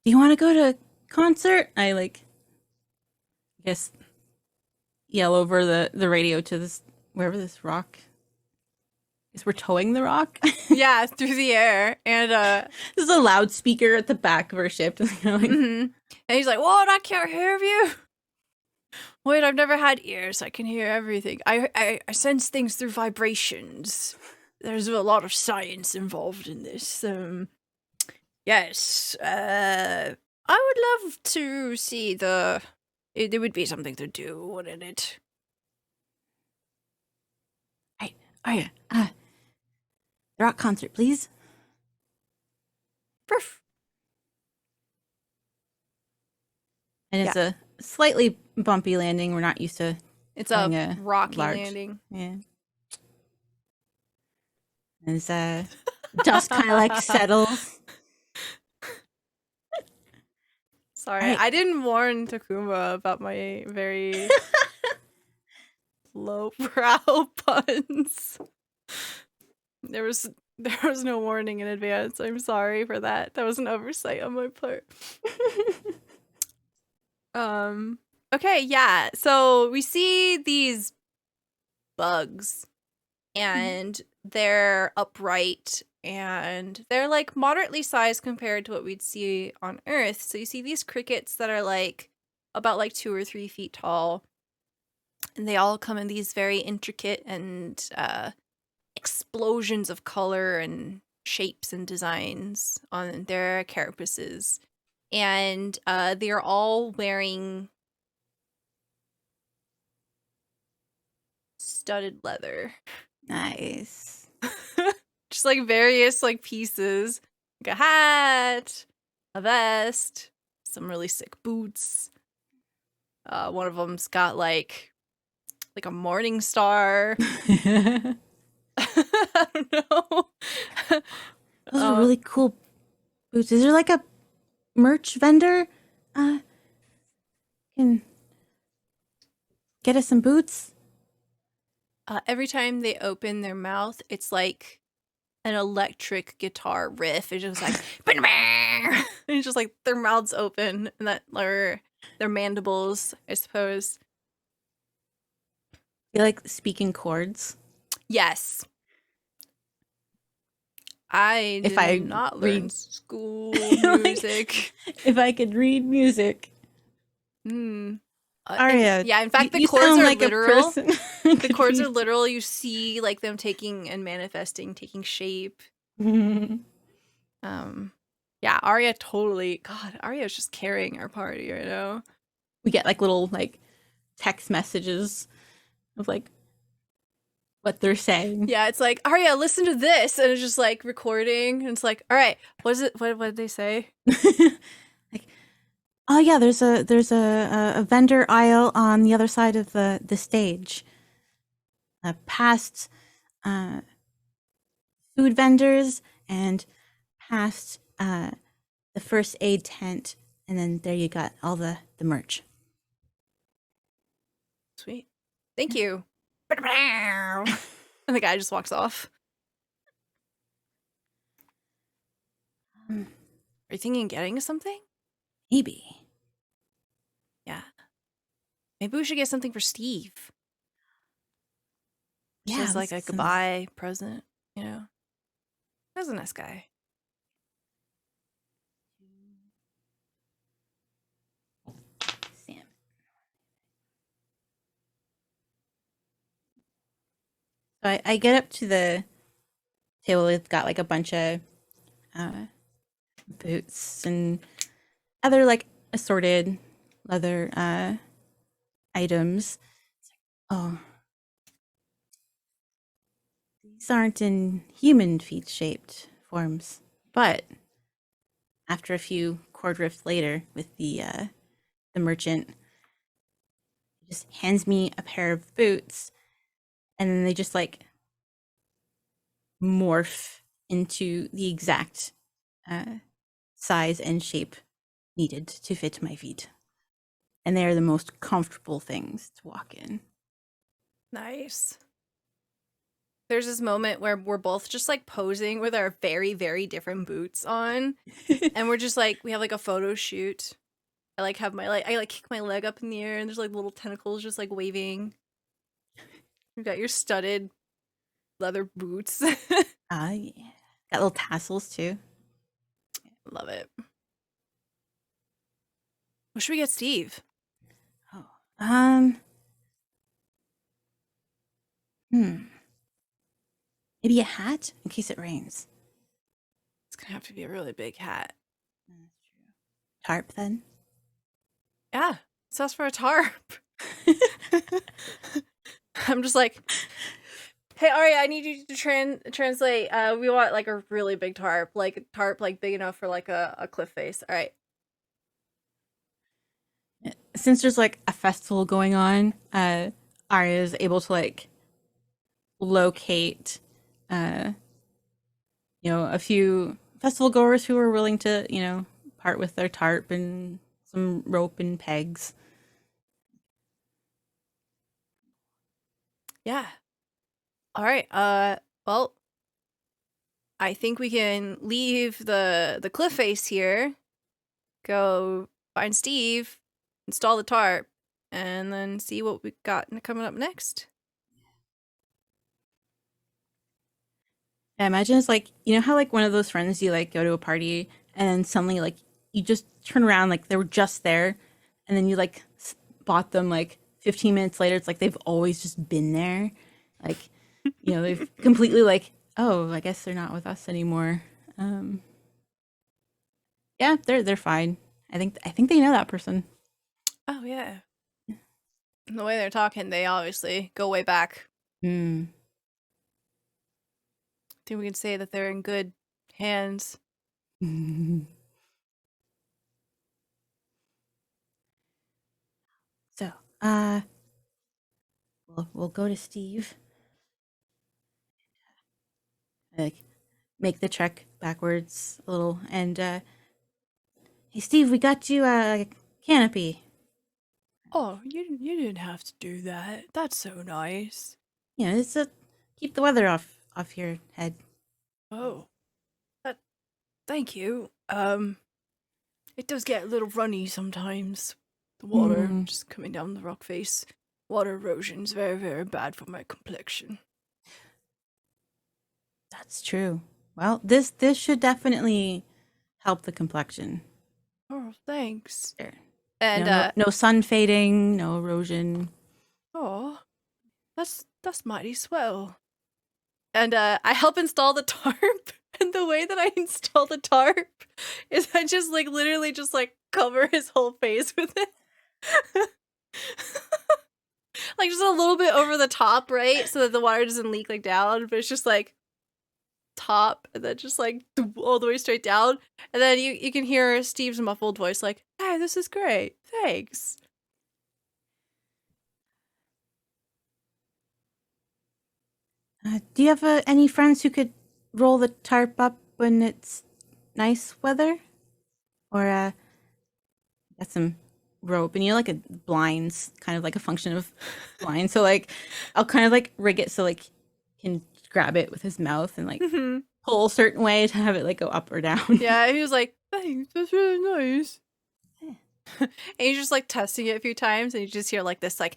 Do you want to go to a concert? I guess yell over the radio to this wherever this rock. I guess we're towing the rock. Yeah, through the air, and this is a loudspeaker at the back of our ship. and he's like, "What? I can't hear you." Wait, I've never had ears. I can hear everything. I sense things through vibrations. There's a lot of science involved in this. Yes. I would love to see the. It would be something to do, wouldn't it? The rock concert, please. Perf. And it's a slightly bumpy landing. We're not used to. It's a rocky landing. Yeah. As dust kind of like settles. Sorry, I didn't warn Takuma about my very lowbrow puns. There was no warning in advance. I'm sorry for that. That was an oversight on my part. Okay, yeah. So we see these bugs and they're upright and they're like moderately sized compared to what we'd see on Earth. So you see these crickets that are like about like 2 or 3 feet tall. And they all come in these very intricate and explosions of color and shapes and designs on their carapaces. And they're all wearing studded leather. Nice. Just like various like pieces. Like a hat, a vest, some really sick boots. One of them's got like a morning star. I don't know. Those are really cool boots. Is there like a merch vendor? Can get us some boots? Every time they open their mouth, it's like an electric guitar riff. It's just like, and it's just like their mouths open and that are their mandibles, I suppose. You like speaking chords? Yes. I did not learn school music. If I could read music. Aria, yeah, in fact, the chords are like literal. The chords are literal. You see like them taking and manifesting, taking shape. Yeah, Aria totally. God, Aria's just carrying our party right now. We get like little like text messages of like what they're saying. Yeah, it's like, Aria, listen to this, and it's just like recording, and it's like, all right, what is it? What did they say? Like, oh yeah, there's a vendor aisle on the other side of the stage. Past food vendors and past the first aid tent, and then there you got all the merch. Sweet, thank you. And the guy just walks off. Are you thinking of getting something? Maybe. Yeah. Maybe we should get something for Steve. Just as like a goodbye present, you know? That's a nice guy. Sam. So I get up to the table. It's got like a bunch of boots and other like assorted leather items. It's like, oh, these aren't in human feet shaped forms, but after a few cord rifts later with the merchant, he just hands me a pair of boots, and then they just like morph into the exact size and shape needed to fit my feet. And they are the most comfortable things to walk in. Nice. There's this moment where we're both just like posing with our very, very different boots on. And we're just like, we have like a photo shoot. I like have my I like kick my leg up in the air and there's like little tentacles just like waving. You've got your studded leather boots. Yeah. Got little tassels too. Love it. What should we get Steve? Oh. Maybe a hat in case it rains. It's gonna have to be a really big hat. That's true. Tarp then? Yeah, it's us for a tarp. I'm just like, hey Aria, I need you to translate. We want like a really big tarp, like big enough for like a cliff face. All right. Since there's like a festival going on, Arya is able to like locate a few festival goers who are willing to, part with their tarp and some rope and pegs. Yeah. All right. Well, I think we can leave the cliff face here, go find Steve, install the tarp, and then see what we got coming up next. I imagine it's like, you know how like one of those friends you like go to a party and then suddenly like you just turn around like they were just there and then you like spot them like 15 minutes later. It's like they've always just been there. Like, you know, they've completely like, oh, I guess they're not with us anymore. Yeah, they're fine. I think they know that person. Oh yeah. The way they're talking, they obviously go way back. Hmm. I think we can say that they're in good hands. So, we'll go to Steve. Like, make the trek backwards a little, and hey, Steve, we got you a canopy. Oh, you didn't have to do that. That's so nice. You know, it's a keep the weather off your head. Oh, thank you. It does get a little runny sometimes. The water just coming down the rock face. Water erosion is very, very bad for my complexion. That's true. Well, this should definitely help the complexion. Oh, thanks. There. And No sun fading, no erosion. oh, that's mighty swell. And I help install the tarp. And the way that I install the tarp is I just like literally just like cover his whole face with it. Like just a little bit over the top, right? So that the water doesn't leak like down, but it's just like top and then just like all the way straight down. And then you can hear Steve's muffled voice like, "Hey, this is great. Thanks." Do you have any friends who could roll the tarp up when it's nice weather? Or got some rope, and you know, like a blinds, kind of like a function of blinds. So like, I'll kind of like rig it so like he can grab it with his mouth and like pull a certain way to have it like go up or down. Yeah, he was like, "Thanks, that's really nice." Yeah. And he's just like testing it a few times, and you just hear like this like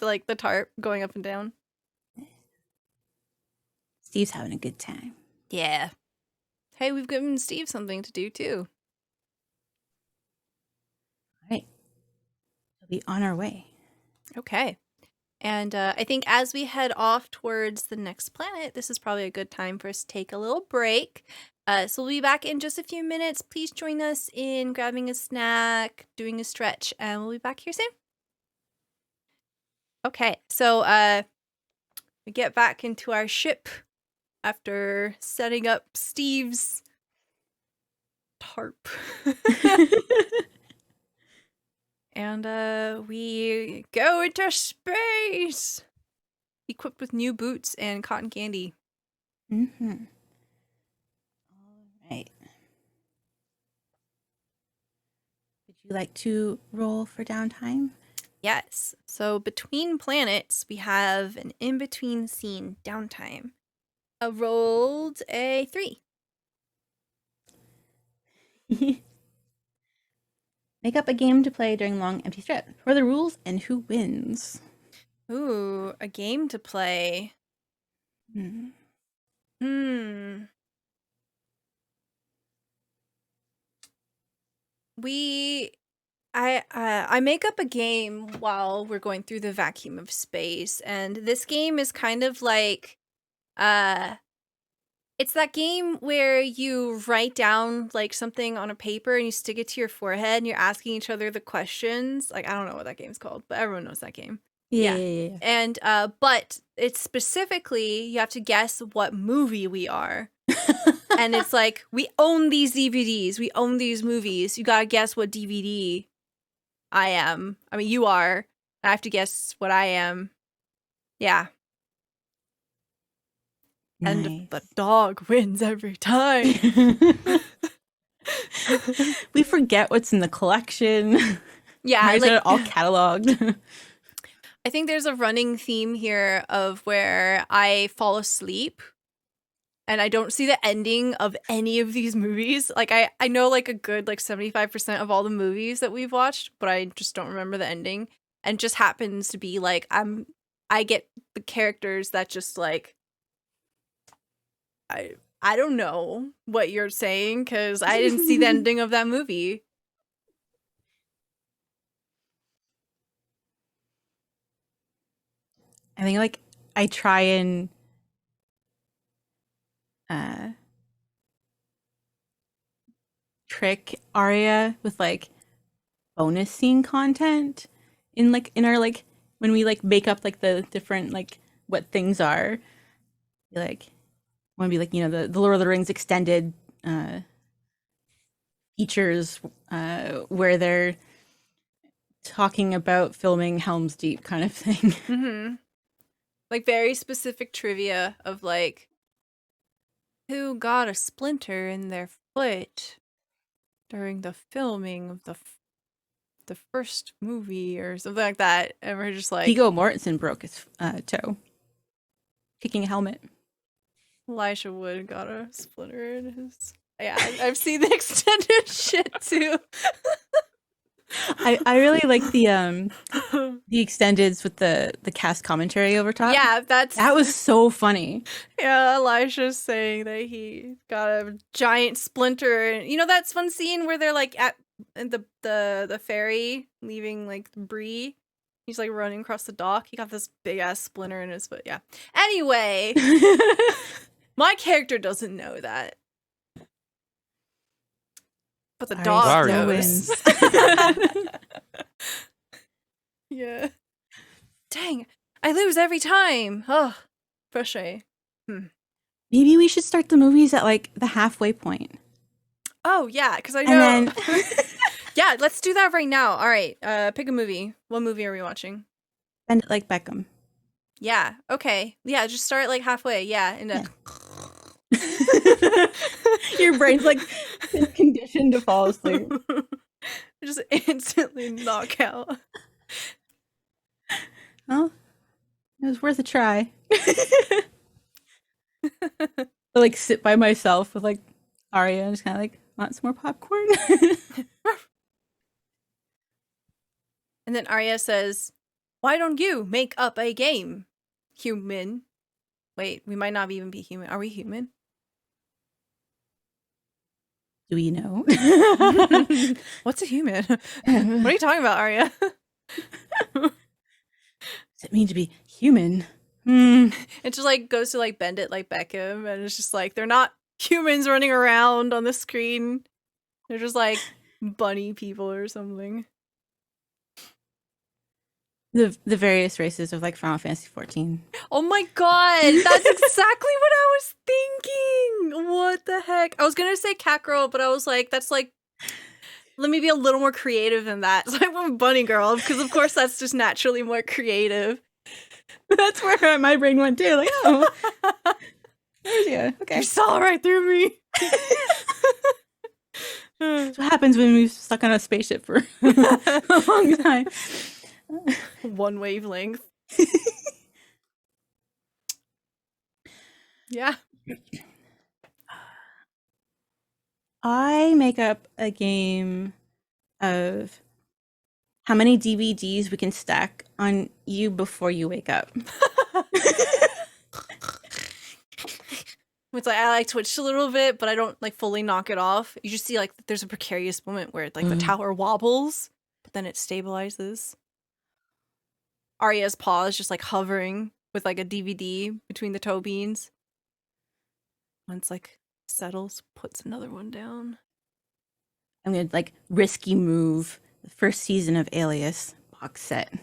like the tarp going up and down. Steve's having a good time. Yeah. Hey, we've given Steve something to do too. All right, we'll be on our way. Okay. And I think as we head off towards the next planet, this is probably a good time for us to take a little break. So we'll be back in just a few minutes. Please join us in grabbing a snack, doing a stretch, and we'll be back here soon. Okay, so we get back into our ship after setting up Steve's tarp. And we go into space, equipped with new boots and cotton candy. All right. Would you like to roll for downtime? Yes. So between planets, we have an in-between scene downtime. I rolled a 3. Make up a game to play during long empty strip. What are the rules and who wins? Ooh, a game to play. I make up a game while we're going through the vacuum of space, and this game is kind of like it's that game where you write down like something on a paper and you stick it to your forehead and you're asking each other the questions. Like, I don't know what that game's called, but everyone knows that game. Yeah. And but it's specifically you have to guess what movie we are. And it's like, we own these DVDs, we own these movies. You gotta guess what DVD I am. I mean, you are. I have to guess what I am. Yeah. Nice. And the dog wins every time. We forget what's in the collection. Yeah, Right, like so all cataloged. I think there's a running theme here of where I fall asleep and I don't see the ending of any of these movies. Like I know like a good like 75% of all the movies that we've watched, but I just don't remember the ending. And just happens to be like I get the characters that just like I don't know what you're saying because I didn't see the ending of that movie. I think like I try and uh trick Arya with like bonus scene content in our like when we like make up like the different like what things are. Like want to be like, you know, the Lord of the Rings extended features where they're talking about filming Helm's Deep kind of thing. Mm-hmm. Like very specific trivia of like who got a splinter in their foot during the filming of the first movie or something like that, and we're just like Viggo Mortensen broke his toe kicking a helmet. Elisha Wood got a splinter in his. Yeah, I've seen the extended shit too. I really like the extendeds with the cast commentary over top. Yeah, that was so funny. Yeah, Elisha's saying that he got a giant splinter, and you know that's fun scene where they're like at the ferry leaving like Bree. He's like running across the dock. He got this big ass splinter in his foot. Yeah. Anyway, my character doesn't know that. But the dog knows. Yeah. Dang, I lose every time. Oh, frustrating. Maybe we should start the movies at like the halfway point. Oh yeah, because I know. And then... yeah, let's do that right now. All right, pick a movie. What movie are we watching? Bend It Like Beckham. Yeah. Okay. Yeah, just start like halfway. Yeah, and yeah. Your brain's like conditioned to fall asleep. Just instantly knock out. Well, it was worth a try. I, like sit by myself with like Arya and just kind of like want some more popcorn. And then Arya says, "Why don't you make up a game, human?" Wait, we might not even be human. Are we human? Do we know? What's a human? What are you talking about, Arya? Does it mean to be human? It just like goes to like Bend It Like Beckham, and it's just like they're not humans running around on the screen. They're just like bunny people or something. The various races of like Final Fantasy 14. Oh my god, that's exactly what I was thinking. What the heck? I was gonna say cat girl, but I was like, that's like, let me be a little more creative than that. So I went bunny girl because of course that's just naturally more creative. That's where my brain went too. Like, oh, there's you. Okay, you saw right through me. That's what happens when we're stuck on a spaceship for a long time. One wavelength. Yeah. I make up a game of how many DVDs we can stack on you before you wake up. It's like I like twitched a little bit, but I don't like fully knock it off. You just see like there's a precarious moment where like the tower wobbles, but then it stabilizes. Arya's paw is just like hovering with like a DVD between the toe beans. Once like settles, puts another one down. I'm gonna like risky move the first season of Alias box set.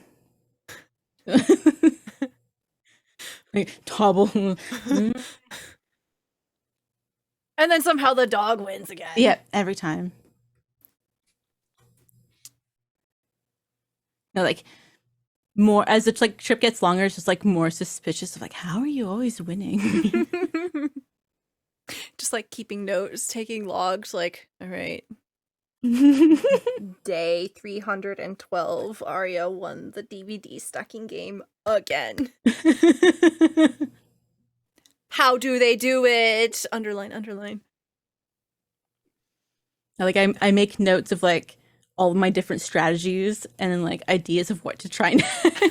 Like tobble. And then somehow the dog wins again. Yeah, every time. No, like more as the like trip gets longer, it's just like more suspicious of like, how are you always winning? Just like keeping notes, taking logs, like, all right, Day 312, Arya won the DVD stacking game again. How do they do it? Underline, underline. Like I make notes of like all of my different strategies and then like ideas of what to try next.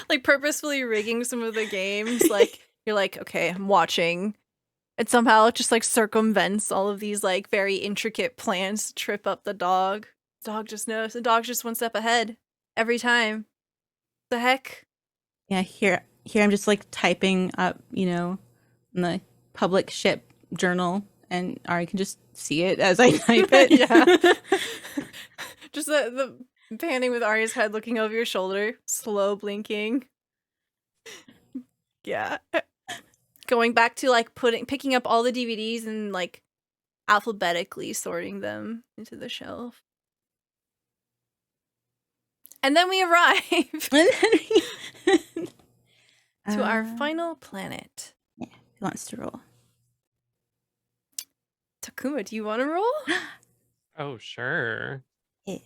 Like purposefully rigging some of the games. Like you're like, okay, I'm watching. And somehow it just like circumvents all of these like very intricate plans to trip up the dog. The dog just knows. The dog's just one step ahead every time. The heck? Yeah, here I'm just like typing up, you know, in the public ship journal, and Ari can just see it as I type it. Yeah. Just the panning with Arya's head looking over your shoulder, slow blinking. Yeah. Going back to like picking up all the DVDs and like alphabetically sorting them into the shelf. And then we arrive to our final planet. Yeah, who wants to roll? Takuma, do you want to roll? Oh, sure. Yeah.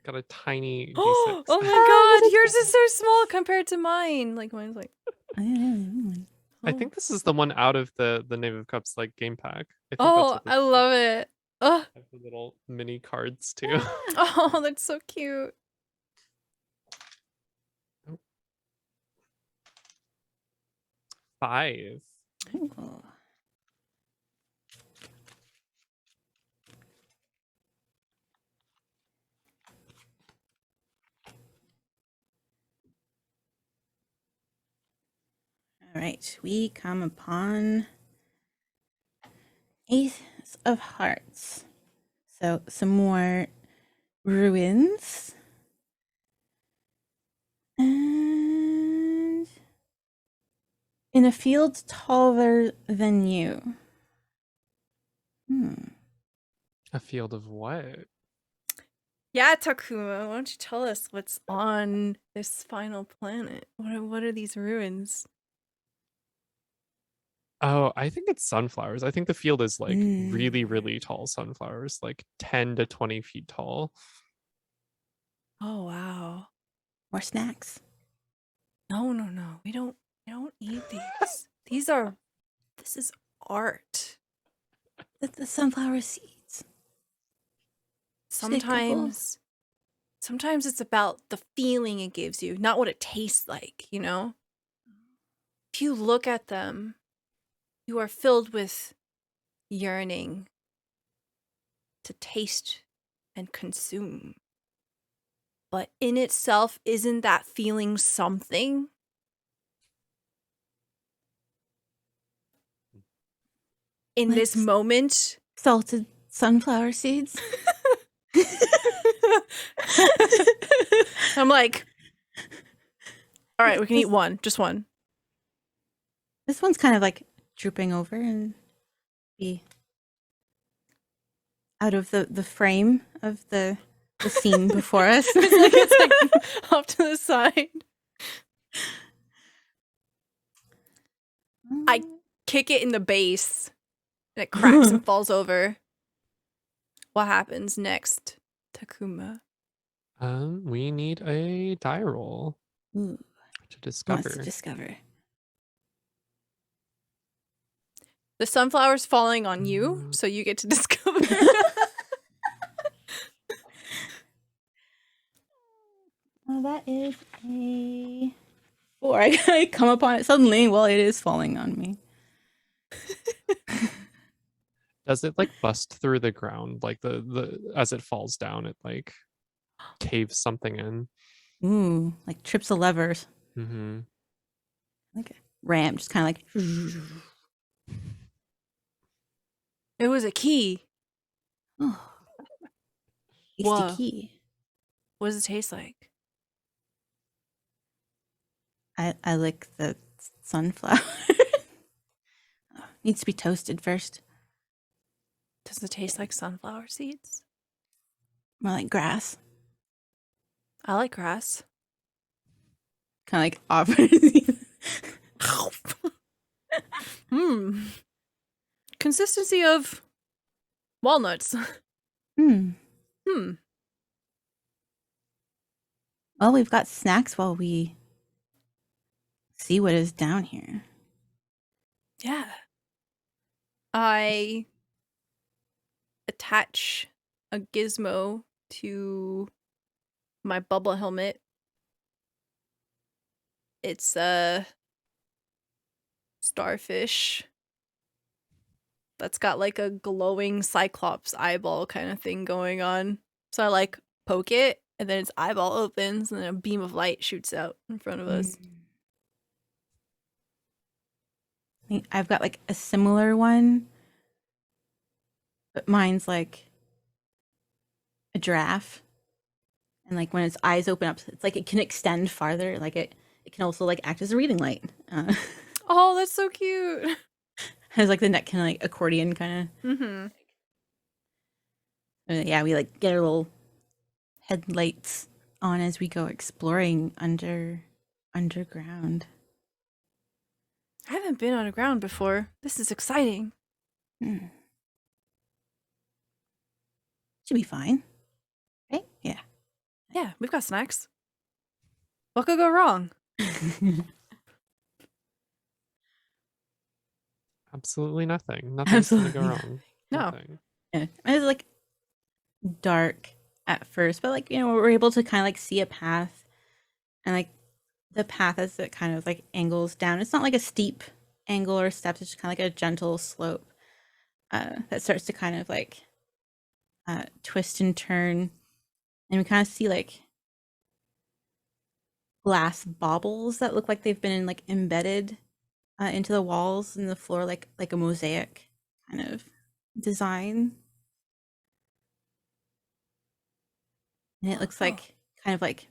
Got a tiny D6. Oh my god, yours is so small compared to mine. Like mine's like. I think this is the one out of the Knave of Cups like game pack. I think Oh, that's what I love it. Oh. have the little mini cards too. Oh, that's so cute. Oh. 5. Oh. All right, we come upon Ace of Hearts. So some more ruins. And in a field taller than you. A field of what? Yeah, Takuma, why don't you tell us what's on this final planet? What are these ruins? Oh, I think it's sunflowers. I think the field is like really, really tall sunflowers, like 10 to 20 feet tall. Oh wow. More snacks. No. We don't eat these. This is art. The sunflower seeds. Sometimes it's about the feeling it gives you, not what it tastes like, you know? If you look at them, you are filled with yearning to taste and consume. But in itself, isn't that feeling something? In this Like moment, salted sunflower seeds. I'm like, all right, we can eat one, just one. This one's kind of like drooping over and be out of the frame of the scene before us. It's like off to the side. I kick it in the base and it cracks and falls over. What happens next, Takuma? We need a die roll Ooh, to discover. wants to discover. The sunflower's falling on you, so you get to discover. Well, that is a 4. I come upon it suddenly while it is falling on me. Does it like bust through the ground like the as it falls down it like caves something in? Ooh, like trips the levers. Mm-hmm. Like a ramp, just kind of like. It was a key. Oh, Whoa. tasty key. What does it taste like? I lick the sunflower. Needs to be toasted first. Does it taste like sunflower seeds? More like grass. I like grass. Kind of like offers. Consistency of Walnuts. Hmm. Hmm. Well, we've got snacks while we see what is down here. Yeah. I attach a gizmo to my bubble helmet. It's a starfish that's got like a glowing cyclops eyeball kind of thing going on. So I like poke it, and then its eyeball opens, and then a beam of light shoots out in front of us. I've got like a similar one, but mine's like a giraffe. And like when its eyes open up, it's like it can extend farther. Like it can also like act as a reading light. Oh, that's so cute. Has like the neck kind of like accordion kind Mm-hmm. of. Yeah, we like get our little headlights on as we go exploring underground. I haven't been underground before. This is exciting. Hmm. Should be fine, right? Yeah. Yeah, we've got snacks. What could go wrong? Absolutely nothing. Nothing's gonna go Absolutely wrong. No. Nothing. Yeah. It's like dark at first, but like we're able to kind of like see a path, and like the path as it kind of like angles down. It's not like a steep angle or steps. It's just kind of like a gentle slope that starts to kind of like twist and turn, and we kind of see like glass baubles that look like they've been like embedded into the walls and the floor, like a mosaic kind of design. And it looks like kind of like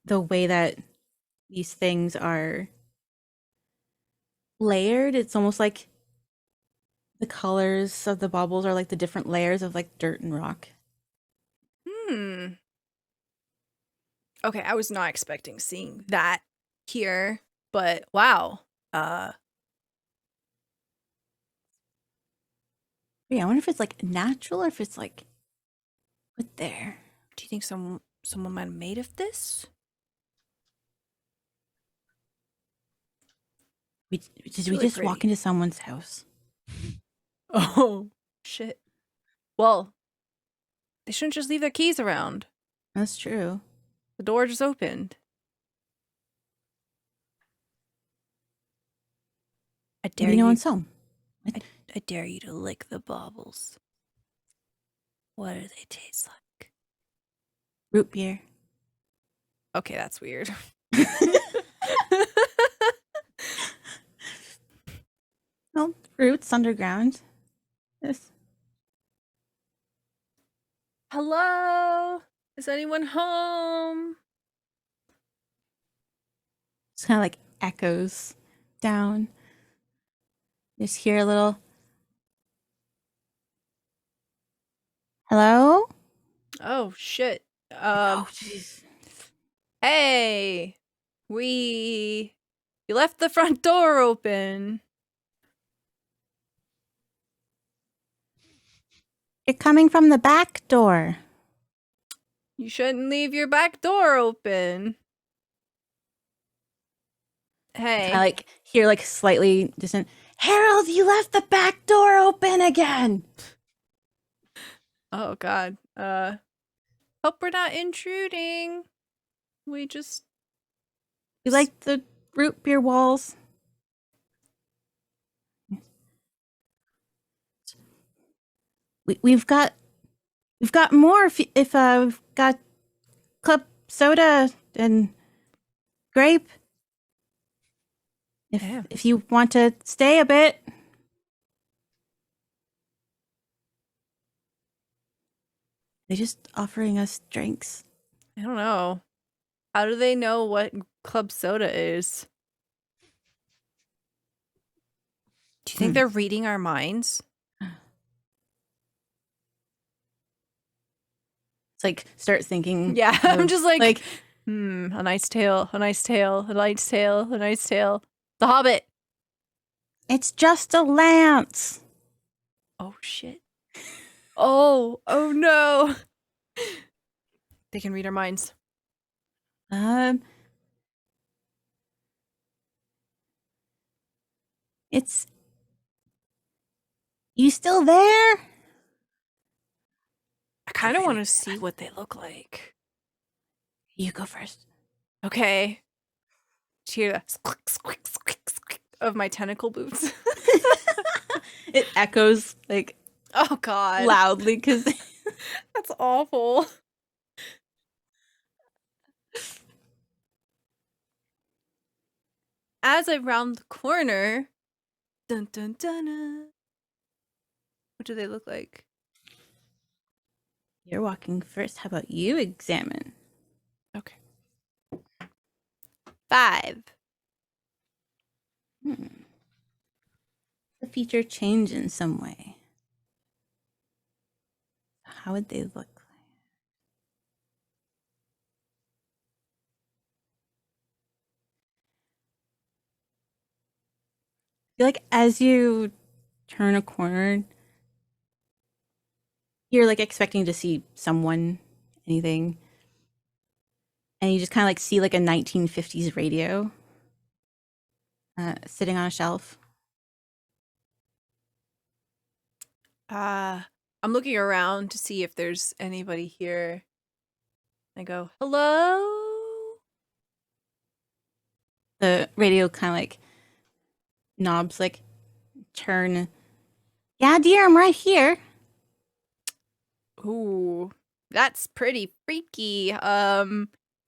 the way that these things are layered. It's almost like the colors of the baubles are like the different layers of like dirt and rock. Hmm. Okay, I was not expecting seeing that here, but wow. Yeah, I wonder if it's like natural or if it's like put there. Do you think someone might have made of this? Did we really just walk pretty. into someone's house? Oh, shit. Well, they shouldn't just leave their keys around. That's true. The door just opened. I dare Maybe no you. one's home. I dare you to lick the baubles. What do they taste like? Root beer. Okay, that's weird. Well, roots underground. Yes. Hello? Is anyone home? It's kind of like echoes down. Just hear a little. Hello? Oh shit. Oh, jeez. Hey. You left the front door open. You're coming from the back door. You shouldn't leave your back door open. Hey. I like hear like slightly distant. Harold, you left the back door open again. Oh god. Hope we're not intruding. We just You like the root beer walls? We've got more. If we've got club soda and grape. If you want to stay a bit. They're just offering us drinks. I don't know. How do they know what club soda is? Do you think they're reading our minds? It's like start thinking. Yeah, I'm just like, a a nice tale, a nice tale, a nice tale, a nice tale. The Hobbit. It's just a lance. Oh shit. Oh no. They can read our minds. It's you still there? I kind of want to see what they look like. You go first. Okay. Did you hear the squick, squick, squick, squick of my tentacle boots? It echoes like Oh God. loudly because That's awful. As I round the corner, dun dun dun. What do they look like? you're walking first. How about you examine? Okay. 5. The feature change in some way. How would they look? I feel like as you turn a corner, you're like expecting to see someone, anything, and you just kind of like see like a 1950s radio sitting on a shelf. I'm looking around to see if there's anybody here. I go, hello? The radio kind of like knobs like turn. Yeah, dear, I'm right here. Ooh, that's pretty freaky.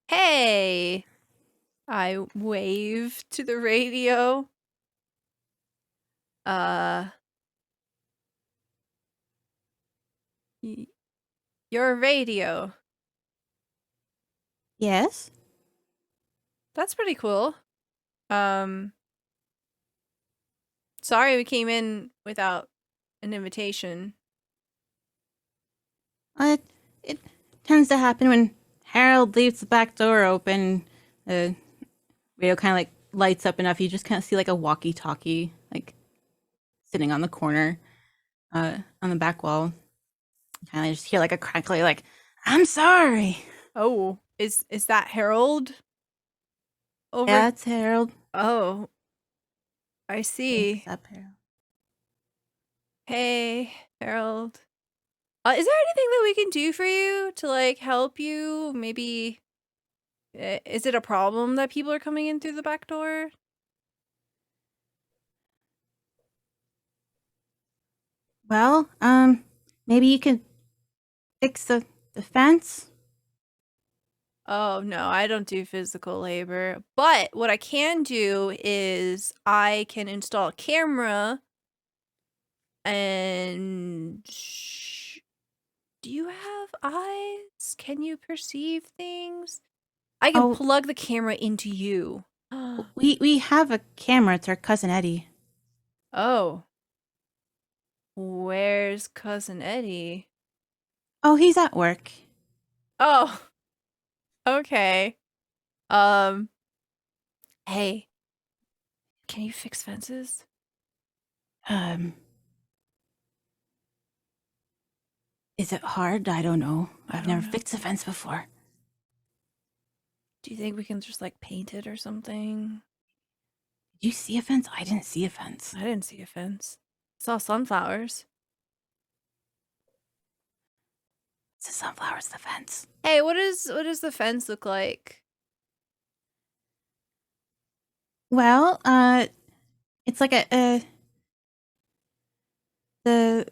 Hey. I wave to the radio. Your radio. Yes. That's pretty cool. Sorry we came in without an invitation. It tends to happen when Harold leaves the back door open. The radio kind of like lights up enough. You just kind of see like a walkie-talkie like sitting on the corner, on the back wall. Kind of just hear like a crackly, like, "I'm sorry." Oh, is that Harold? Over? Yeah, it's Harold. Oh, I see. What's up, Harold? Hey, Harold. Is there anything that we can do for you to like help you? Maybe is it a problem that people are coming in through the back door? Well, maybe you can fix the fence. Oh, no, I don't do physical labor. But what I can do is I can install a camera and do you have eyes? Can you perceive things? I can Oh, plug the camera into you. we have a camera. It's our cousin Eddie. Oh. Where's Cousin Eddie? Oh, he's at work. Oh. Okay. Hey. Can you fix fences? Is it hard? I don't know. I I've don't never know. fixed a fence before. Do you think we can just like paint it or something? Did you see a fence? I didn't see a fence. I didn't see a fence. I saw sunflowers. It's the sunflowers, the fence. Hey, what does the fence look like? Well, it's like the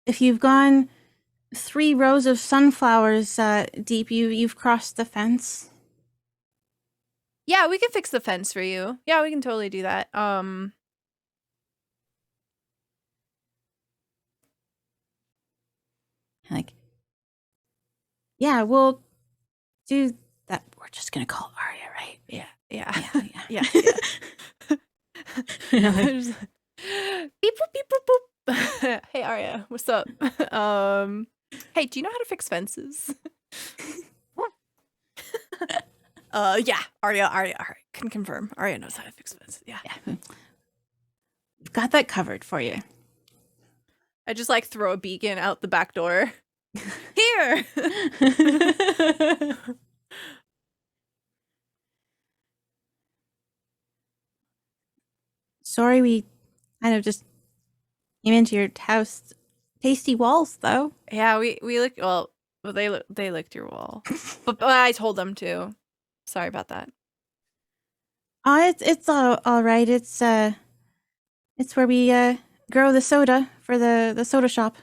if you've gone 3 rows of sunflowers deep, you've crossed the fence. Yeah, we can fix the fence for you. Yeah, we can totally do that. Like, yeah, we'll do that. We're just gonna call Arya, right? Yeah. Yeah. There's- beep boop beep boop boop. Hey Arya, what's up? Hey, do you know how to fix fences? Yeah, Arya, can confirm. Arya knows how to fix fences. Yeah. We've got that covered for you. I just like throw a beacon out the back door. Here. Sorry, we kind of just came into your house. Tasty walls, though. Yeah, we licked. Well, they licked your wall, but I told them to. Sorry about that. It's all right. It's where we grow the soda for the soda shop.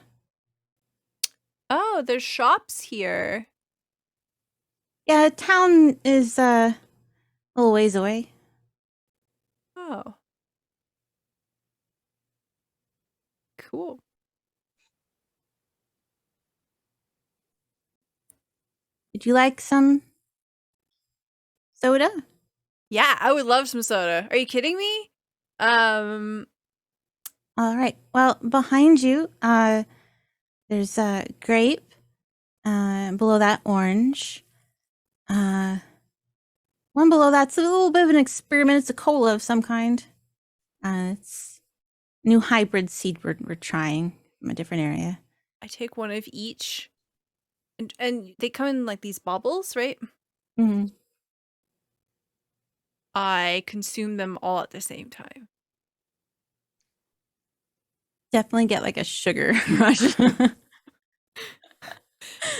Oh, there's shops here. Yeah, town is a little ways away. Oh, cool. Would you like some soda? Yeah, I would love some soda. Are you kidding me? All right. Well, behind you, there's a grape. Below that, orange. One below that's a little bit of an experiment. It's a cola of some kind. It's new hybrid seed we're trying from a different area. I take one of each, and they come in like these bubbles, right? Mm-hmm. I consume them all at the same time. Definitely get like a sugar rush.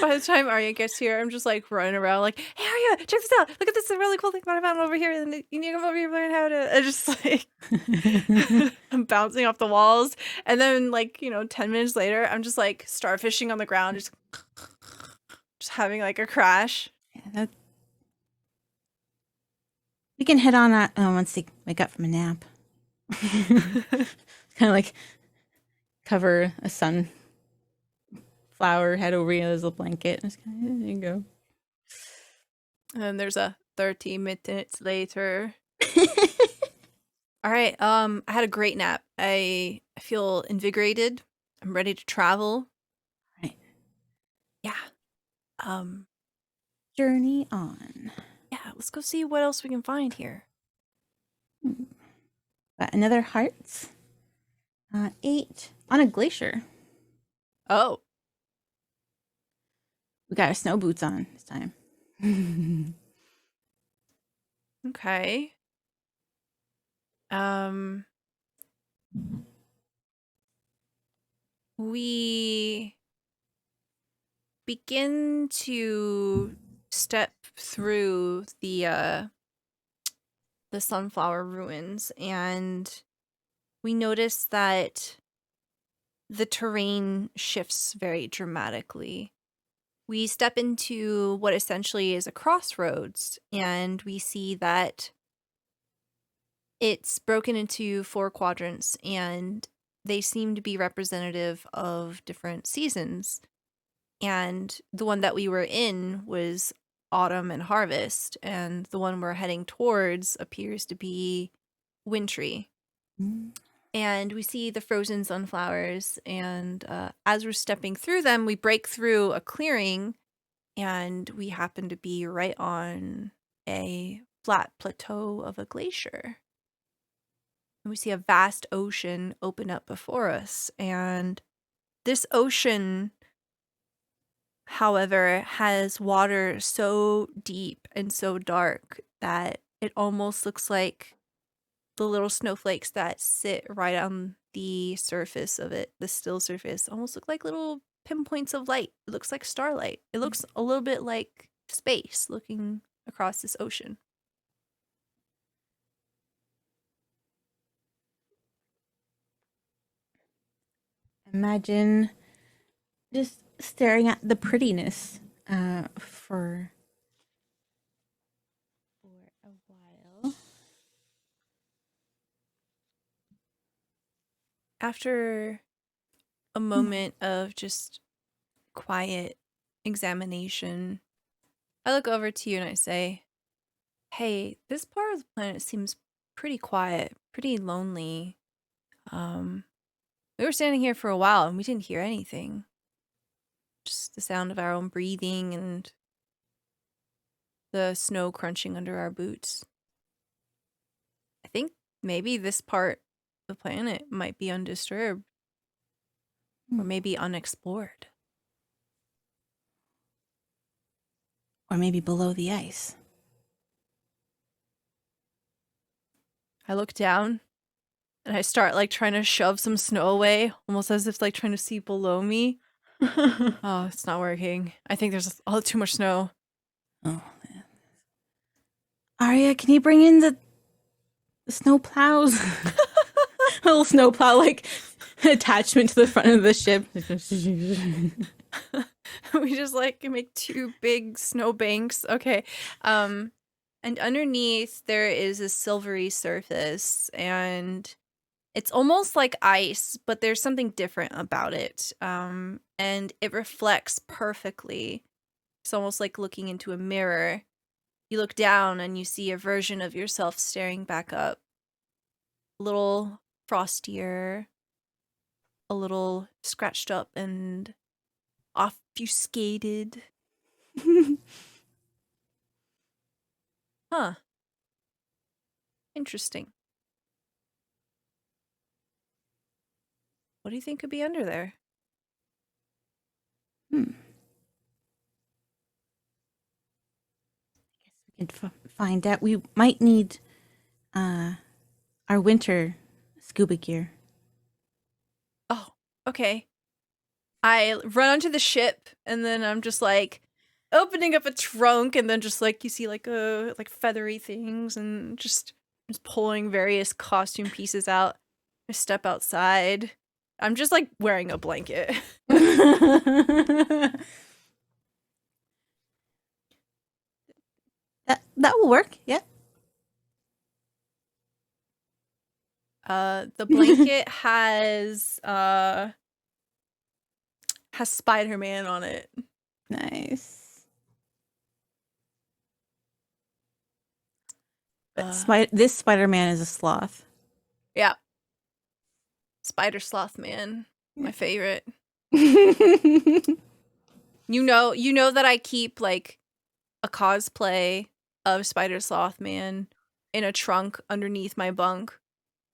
By the time Arya gets here, I'm just like running around like, hey Arya, check this out. Look at this really cool thing that I found over here. And you need to come over here and learn how to. I just like, I'm bouncing off the walls. And then like, 10 minutes later, I'm just like starfishing on the ground, just having like a crash. Yeah, we can head on once they wake up from a nap. Kind of like cover a sunflower head over you as a blanket. Just kind of, there you go. And then there's a 30 minutes later. All right. I had a great nap. I feel invigorated. I'm ready to travel. Right. Yeah. Journey on. Yeah, let's go see what else we can find here. Got another heart. 8 on a glacier. Oh. We got our snow boots on this time. Okay. We begin to step through the sunflower ruins, and we notice that the terrain shifts very dramatically. We step into what essentially is a crossroads, and we see that it's broken into 4 quadrants, and they seem to be representative of different seasons. And the one that we were in was autumn and harvest, and the one we're heading towards appears to be wintry. And we see the frozen sunflowers, and as we're stepping through them, we break through a clearing, and we happen to be right on a flat plateau of a glacier. And we see a vast ocean open up before us, and this ocean, however, has water so deep and so dark that it almost looks like the little snowflakes that sit right on the surface of it, the still surface, almost look like little pinpoints of light. It looks like starlight. It looks a little bit like space looking across this ocean. Imagine just staring at the prettiness for a while. After a moment of just quiet examination, I look over to you and I say, hey, this part of the planet seems pretty quiet, pretty lonely. We were standing here for a while and we didn't hear anything. Just the sound of our own breathing and the snow crunching under our boots. I think maybe this part of the planet might be undisturbed. or maybe unexplored. Or maybe below the ice. I look down and I start like trying to shove some snow away, almost as if like trying to see below me. Oh, it's not working. I think there's too much snow. Oh, man. Arya, can you bring in the snow plows? A little snow plow, like, attachment to the front of the ship. We just like make 2 big snow banks. Okay. And underneath there is a silvery surface, and it's almost like ice, but there's something different about it. And it reflects perfectly. It's almost like looking into a mirror. You look down and you see a version of yourself staring back up. A little frostier, a little scratched up and obfuscated. Huh. Interesting. What do you think could be under there? Hmm. We can find out. We might need our winter scuba gear. Oh, okay. I run onto the ship, and then I'm just like opening up a trunk, and then just like you see like feathery things, and just pulling various costume pieces out. I step outside. I'm just like wearing a blanket. That will work. Yeah. The blanket has Spider-Man on it. Nice. But this Spider-Man is a sloth. Yeah. Spider Sloth Man. My favorite. You know that I keep like a cosplay of Spider Sloth Man in a trunk underneath my bunk.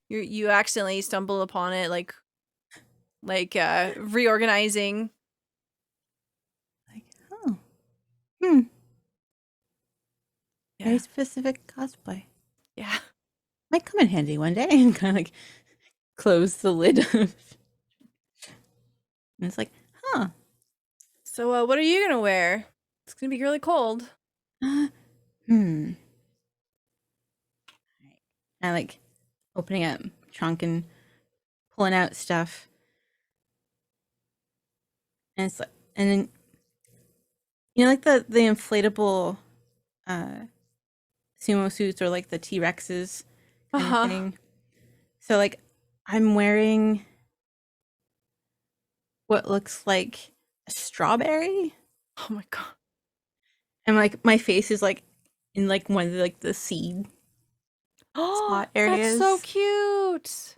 You accidentally stumble upon it like reorganizing. Like, oh. Hmm. Yeah. Very specific cosplay. Yeah. Might come in handy one day, and kind of like close the lid. And it's like, huh. So what are you gonna wear? It's gonna be really cold. Hmm. I like opening up trunk and pulling out stuff. And it's like, and then like the inflatable sumo suits, or like the T-Rexes kind of thing. So like I'm wearing what looks like a strawberry. Oh my god. And like my face is like in like one of the, like the seed spot areas. That's so cute.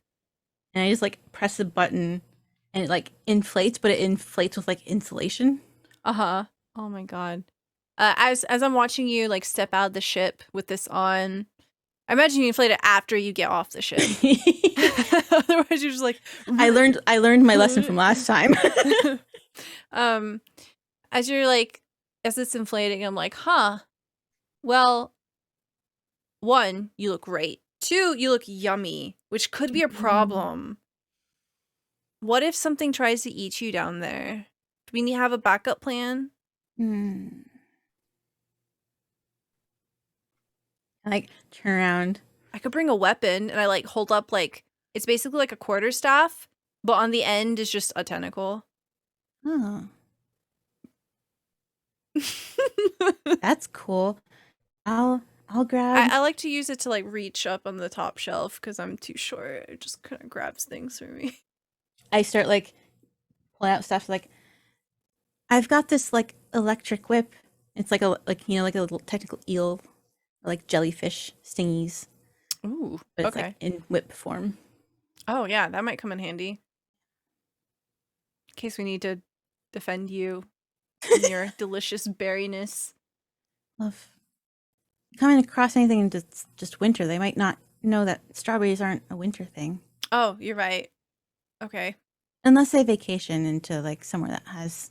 And I just like press a button and it like inflates, but it inflates with like insulation. Oh my god. As I'm watching you like step out of the ship with this on, I imagine you inflate it after you get off the ship. Otherwise, you're just like. I learned my lesson from last time. As you're like, as it's inflating, I'm like, huh. Well, 1, you look great. 2, you look yummy, which could be a problem. What if something tries to eat you down there? Do we need to have a backup plan? I like turn around. I could bring a weapon, and I like hold up like it's basically like a quarterstaff, but on the end is just a tentacle. Oh, that's cool. I'll grab. I like to use it to like reach up on the top shelf because I'm too short. It just kind of grabs things for me. I start like pulling out stuff. Like I've got this like electric whip. It's like a like a little technical eel, like jellyfish stingies. Ooh, but it's okay. like in whip form. Oh yeah, that might come in handy. In case we need to defend you in your delicious berryness. Love coming across anything in just winter. They might not know that strawberries aren't a winter thing. Oh, you're right. Okay. Unless I vacation into like somewhere that has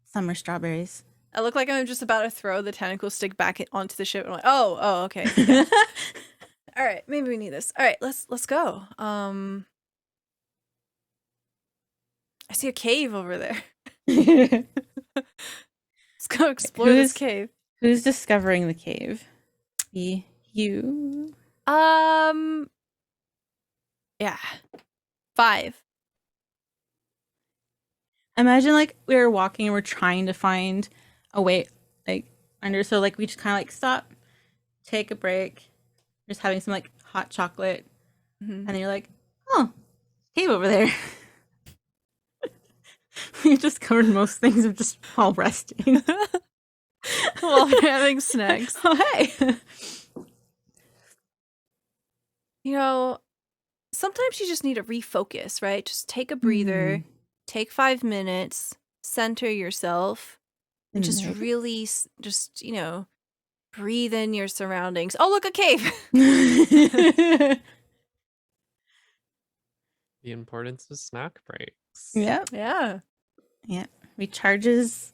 summer strawberries. I look like I'm just about to throw the tentacle stick back onto the ship. I'm like, oh, okay. Yeah. All right, maybe we need this. All right, let's go. I see a cave over there. Let's go explore this cave. Who's discovering the cave? You. Yeah. 5. Imagine like we were walking and we're trying to find a way like under, so like we just kind of like stop, take a break, just having some like hot chocolate, and then you're like, oh, cave over there. We've discovered most things of just while resting. While we're having snacks. Oh, hey. You know, sometimes you just need to refocus, right? Just take a breather, take 5 minutes, center yourself, and just really just, breathe in your surroundings. Oh, look, a cave. The importance of snack breaks. Yep. Yeah. Yeah. Recharges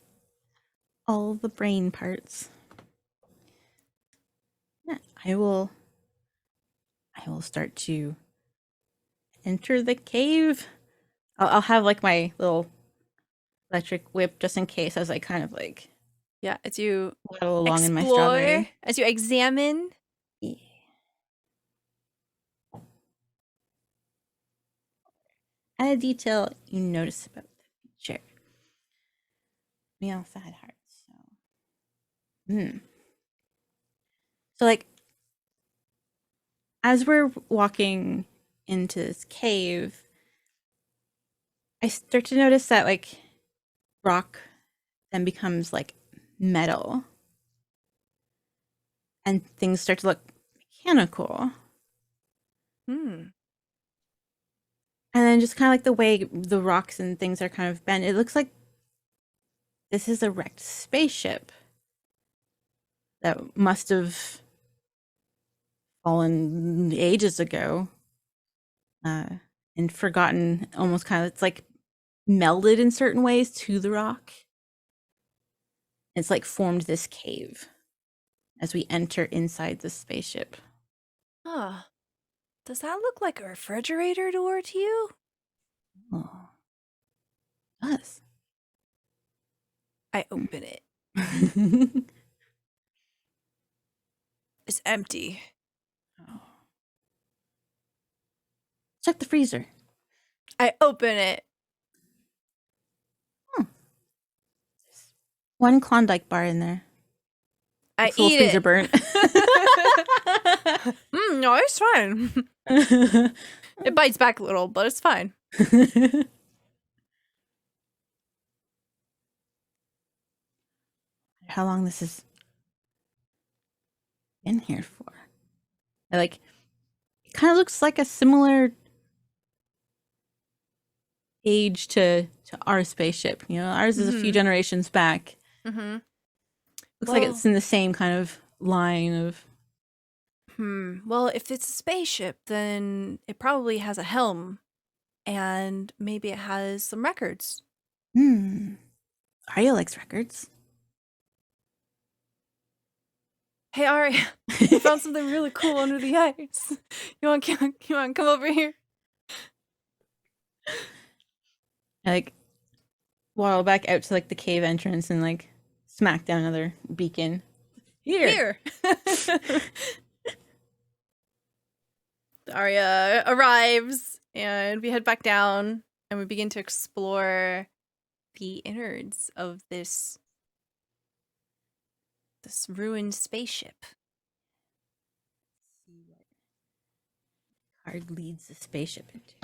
all the brain parts. Yeah, I will start to enter the cave. I'll have like my little electric whip just in case, as I kind of like as you waddle along explore, in my strawberry. as you examine. Yeah. Add a detail you notice about the feature. We also had hearts, so. So like as we're walking into this cave, I start to notice that like rock then becomes like metal, and things start to look mechanical. And then just kind of like the way the rocks and things are kind of bent, it looks like this is a wrecked spaceship that must have fallen ages ago, and forgotten, almost kind of, it's like melded in certain ways to the rock. It's like formed this cave as we enter inside the spaceship. Huh. Does that look like a refrigerator door to you? Oh, it does. I open it. It's empty. Oh. Check the freezer. I open it. One Klondike bar in there. I full eat freezer it. burnt. No, it's fine. It bites back a little, but it's fine. How long this has been here for? Like, it kind of looks like a similar age to our spaceship. You know, ours is a few generations back. Looks like it's in the same kind of line of. Well, if it's a spaceship, then it probably has a helm, and maybe it has some records. Arya likes records. Hey, Arya, I found something really cool under the ice. You want to come over here? I like waddle back out to like the cave entrance and like smack down another beacon. Here. Arya arrives, and we head back down, and we begin to explore the innards of this ruined spaceship. See what card leads the spaceship into.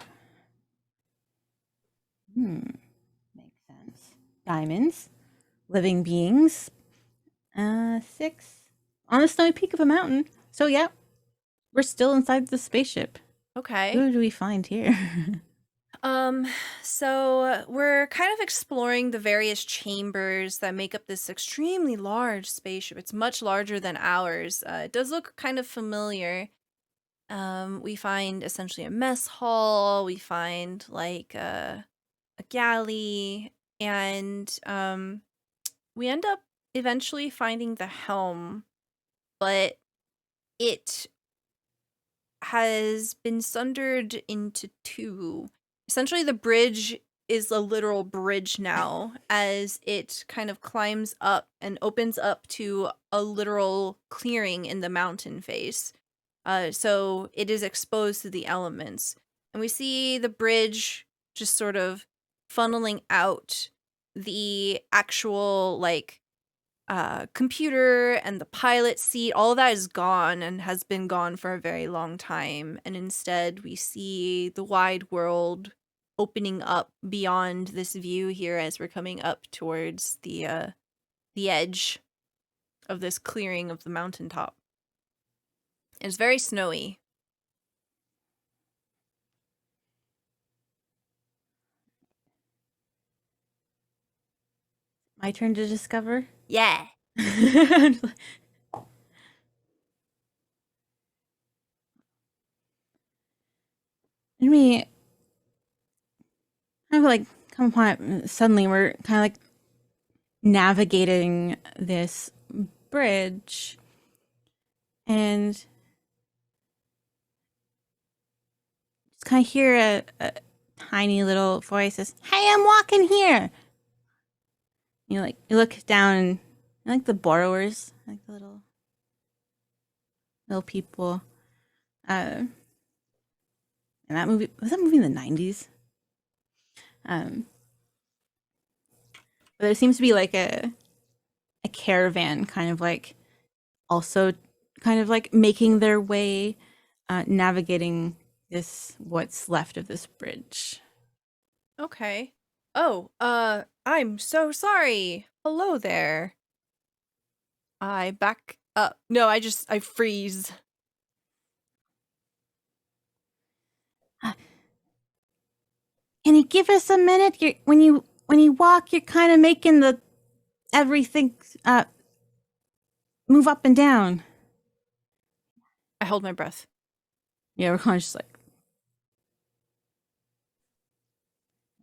Makes sense. Diamonds, living beings. 6 on a snowy peak of a mountain. So yeah, we're still inside the spaceship. Okay. Who do we find here? So we're kind of exploring the various chambers that make up this extremely large spaceship. It's much larger than ours. It does look kind of familiar. We find essentially a mess hall. We find like a galley, and we end up eventually finding the helm, but it has been sundered into two. Essentially, the bridge is a literal bridge now as it kind of climbs up and opens up to a literal clearing in the mountain face. So it is exposed to the elements. And we see the bridge just sort of funneling out. The actual, like, computer and the pilot seat, all of that is gone and has been gone for a very long time. And instead, we see the wide world opening up beyond this view here as we're coming up towards the edge of this clearing of the mountaintop. It's very snowy. My turn to discover? Yeah. I mean, kind of like come upon it suddenly. We're kind of like navigating this bridge, and just kind of hear a tiny little voice says, "Hey, I'm walking here." You look down, and like the borrowers, like the little people. And that movie was in the 90s. But there seems to be like a caravan kind of like also kind of like making their way, navigating what's left of this bridge. Okay. Oh, I'm so sorry. Hello there. I back up. No, I freeze. Can you give us a minute? When you walk, you're kind of making the everything move up and down. I hold my breath. Yeah, we're kind of just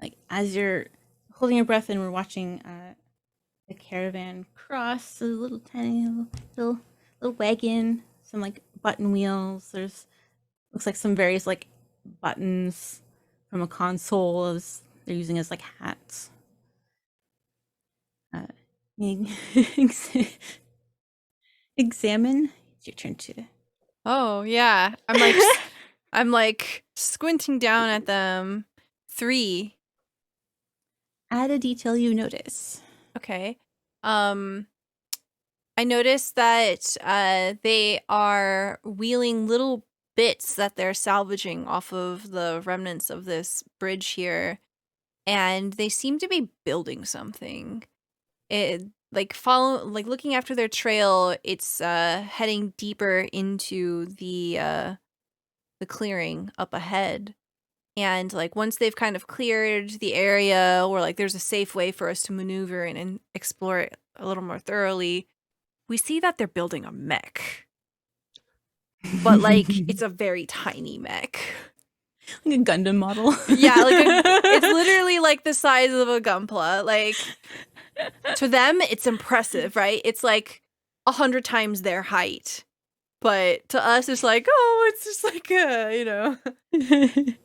like as you're holding your breath and we're watching the caravan cross a little tiny little wagon, some like button wheels. There's looks like some various like buttons from a console as they're using as like hats. Examine. It's your turn to. Oh, yeah. I'm like squinting down at them. 3. Add a detail you notice. Okay. I noticed that they are wheeling little bits that they're salvaging off of the remnants of this bridge here, and they seem to be building something. It looking after their trail, it's heading deeper into the clearing up ahead. And like once they've kind of cleared the area, or like there's a safe way for us to maneuver in and explore it a little more thoroughly, we see that they're building a mech. But like it's a very tiny mech. Like a Gundam model. Yeah, it's literally like the size of a Gunpla. Like to them, it's impressive, right? It's like 100 times their height. But to us, it's like, oh, it's just like, it's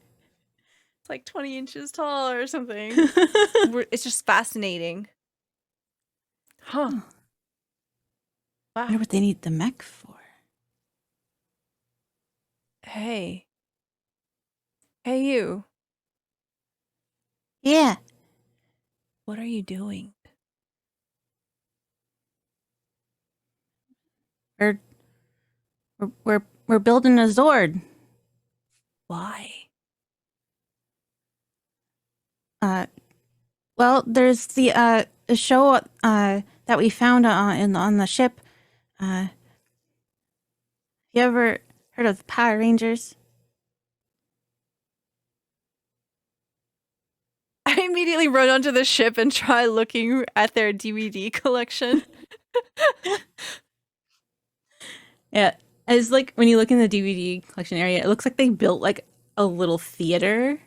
like 20 inches tall or something. It's just fascinating. Huh. I Wow. wonder what they need the mech for. Hey. Hey, you. Yeah. What are you doing? We're building a Zord. Why? Well, there's the show that we found on the ship. You ever heard of the Power Rangers? I immediately run onto the ship and try looking at their DVD collection. Yeah, as like when you look in the DVD collection area, it looks like they built like a little theater.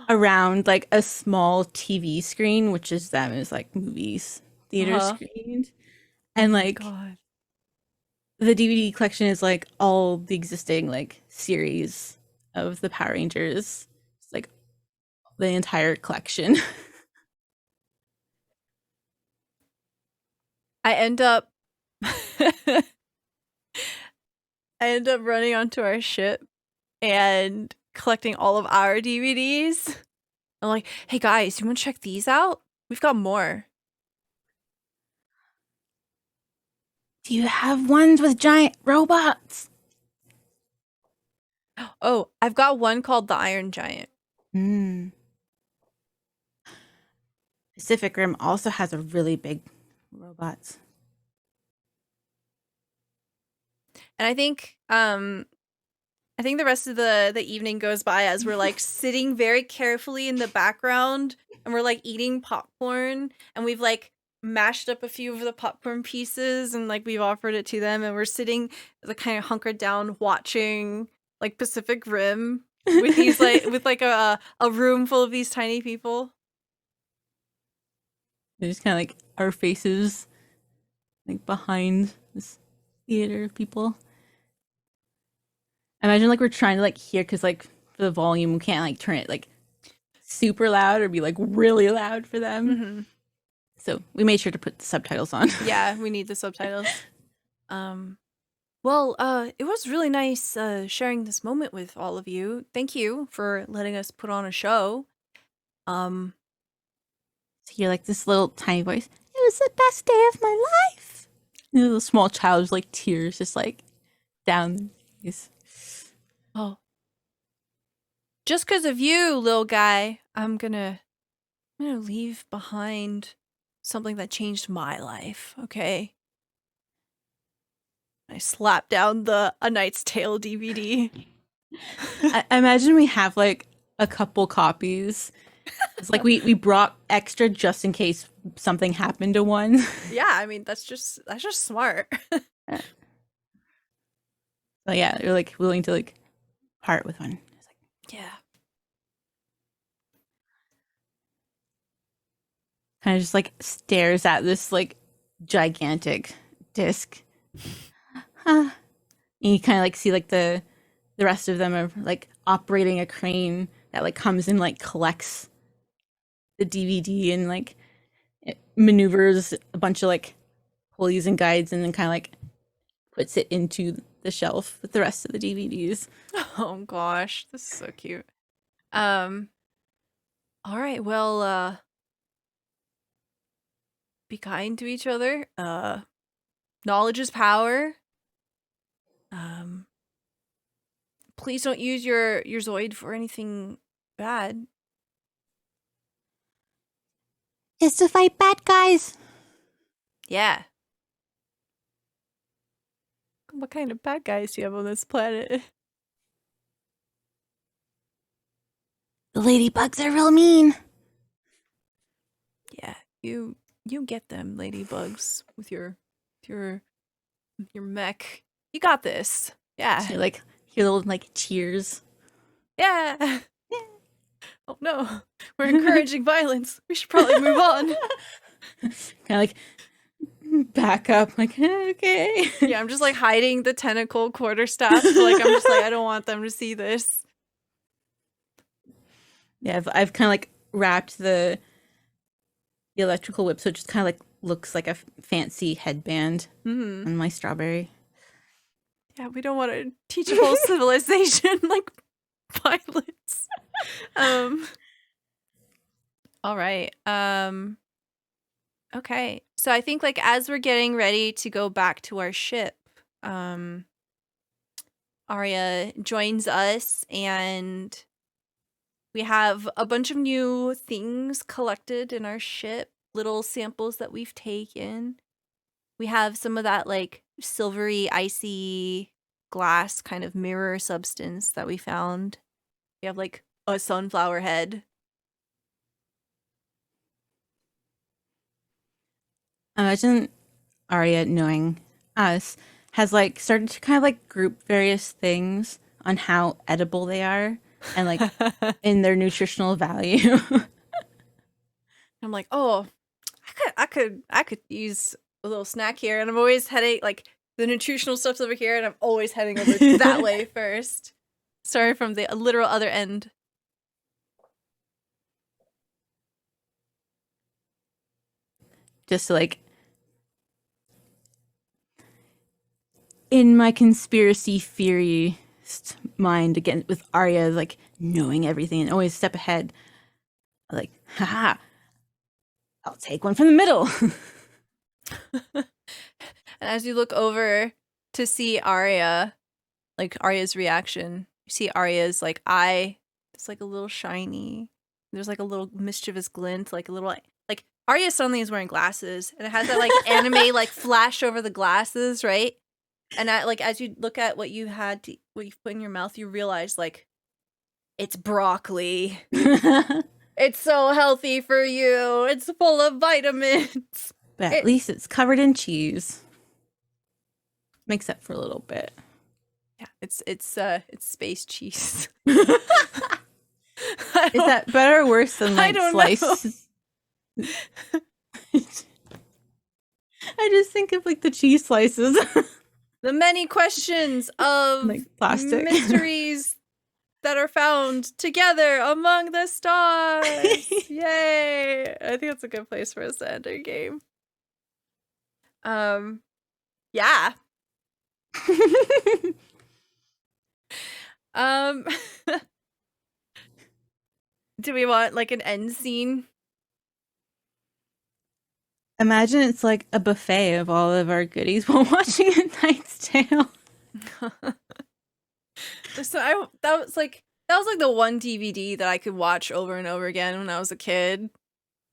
around like a small TV screen, which is them as like movies theater Uh-huh. screened. Oh And my like god. the DVD collection is like all the existing like series of the Power Rangers. It's like the entire collection. I end up I end up running onto our ship and collecting all of our DVDs. I'm like, hey guys, you want to check these out? We've got more. Do you have ones with giant robots? Oh, I've got one called the Iron Giant. Hmm. Pacific Rim also has a really big robots. And I think the rest of the evening goes by as we're like sitting very carefully in the background and we're like eating popcorn and we've like mashed up a few of the popcorn pieces and like we've offered it to them and we're sitting like kind of hunkered down watching like Pacific Rim with these like with like a room full of these tiny people. They're just kind of like our faces, like behind this theater of people. Imagine like we're trying to like hear because like for the volume we can't like turn it like super loud or be like really loud for them. Mm-hmm. So we made sure to put the subtitles on. Yeah, we need the subtitles. Well, it was really nice sharing this moment with all of you. Thank you for letting us put on a show. Um, So you're like this little tiny voice. It was the best day of my life. And the little small child's like tears just like down their face. oh, just because of you, little guy, I'm gonna leave behind something that changed my life. Okay. I slapped down the A Knight's Tale DVD. I imagine we have like a couple copies. It's like we brought extra just in case something happened to one. Yeah, I mean that's just smart. So yeah, you're like willing to like part with one. It's like Yeah. kind of just like stares at this like gigantic disc. Huh. And you kind of like see like the rest of them are like operating a crane that like comes and like collects the DVD and like it maneuvers a bunch of like pulleys and guides and then kind of like puts it into the shelf with the rest of the DVDs. Oh gosh, this is so cute. Um, all right, well, be kind to each other. Knowledge is power. Um, please don't use your Zoid for anything bad. Is to fight bad guys. Yeah. What kind of bad guys do you have on this planet? The ladybugs are real mean. Yeah, you get them, ladybugs, with your your mech. You got this. Yeah. So like hear little like cheers. Yeah. Oh no, we're encouraging violence. We should probably move on. Kind of like back up, like okay. Yeah, I'm just like hiding the tentacle quarterstaff. Like I'm just like I don't want them to see this. Yeah, I've kind of like wrapped the electrical whip, so it just kind of like looks like a fancy headband on my strawberry. Yeah, we don't want to teach a whole civilization like violence. All right. Okay. So I think like as we're getting ready to go back to our ship, Arya joins us and we have a bunch of new things collected in our ship, little samples that we've taken. We have some of that like silvery, icy glass kind of mirror substance that we found. We have like a sunflower head. Imagine Arya knowing us has like started to kind of like group various things on how edible they are. and like in their nutritional value. I'm like, oh, I could use a little snack here, and I'm always heading like the nutritional stuff's over here, and I'm always heading over that way first. Sorry, from the literal other end. Just like in my conspiracy theorist mind again with Arya like knowing everything and always step ahead. Like, haha, I'll take one from the middle. And as you look over to see Arya, like Arya's reaction, you see Arya's like eye. It's like a little shiny. There's like a little mischievous glint, like a little like Arya suddenly is wearing glasses, and it has that like anime like flash over the glasses, right? And like as you look at what you what you put in your mouth, you realize like it's broccoli. It's so healthy for you. It's full of vitamins. But at least it's covered in cheese. Makes up for a little bit. Yeah, it's space cheese. Is that better or worse than like slices? I just think of like the cheese slices. The many questions of like plastic mysteries that are found together among the stars. Yay! I think that's a good place for us to end our game. Yeah. Do we want like an end scene? Imagine it's like a buffet of all of our goodies while watching A Knight's Tale. So that was like the one DVD that I could watch over and over again when I was a kid.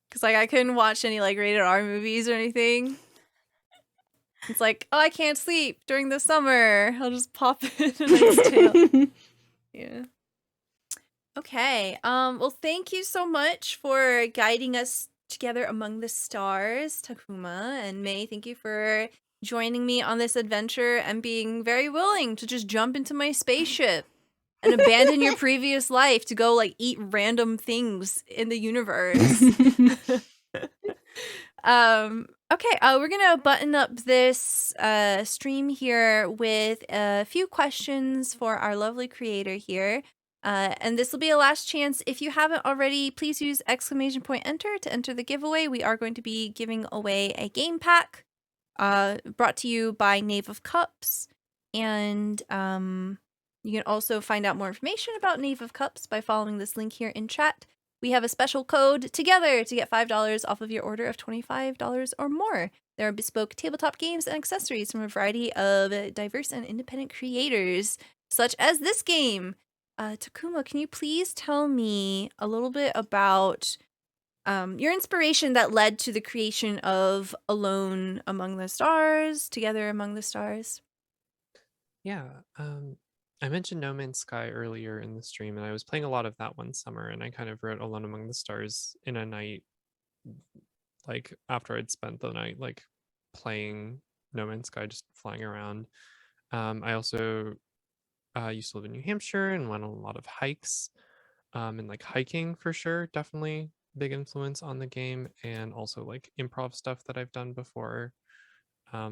Cause like I couldn't watch any like rated R movies or anything. It's like, oh, I can't sleep during the summer. I'll just pop in A Knight's Tale. Yeah. Okay. Well, thank you so much for guiding us together among the stars, Takuma and May. Thank you for joining me on this adventure and being very willing to just jump into my spaceship and abandon your previous life to go like eat random things in the universe. Okay, we're gonna button up this stream here with a few questions for our lovely creator here. And this will be a last chance. If you haven't already, please use !enter to enter the giveaway. We are going to be giving away a game pack brought to you by Knave of Cups. And you can also find out more information about Knave of Cups by following this link here in chat. We have a special code together to get $5 off of your order of $25 or more. There are bespoke tabletop games and accessories from a variety of diverse and independent creators, such as this game. Takuma, can you please tell me a little bit about your inspiration that led to the creation of Alone Among the Stars, Together Among the Stars? Yeah, I mentioned No Man's Sky earlier in the stream, and I was playing a lot of that one summer, and I kind of wrote Alone Among the Stars in a night, like after I'd spent the night like playing No Man's Sky, just flying around. I also used to live in New Hampshire and went on a lot of hikes, and like hiking for sure, definitely big influence on the game, and also like improv stuff that I've done before.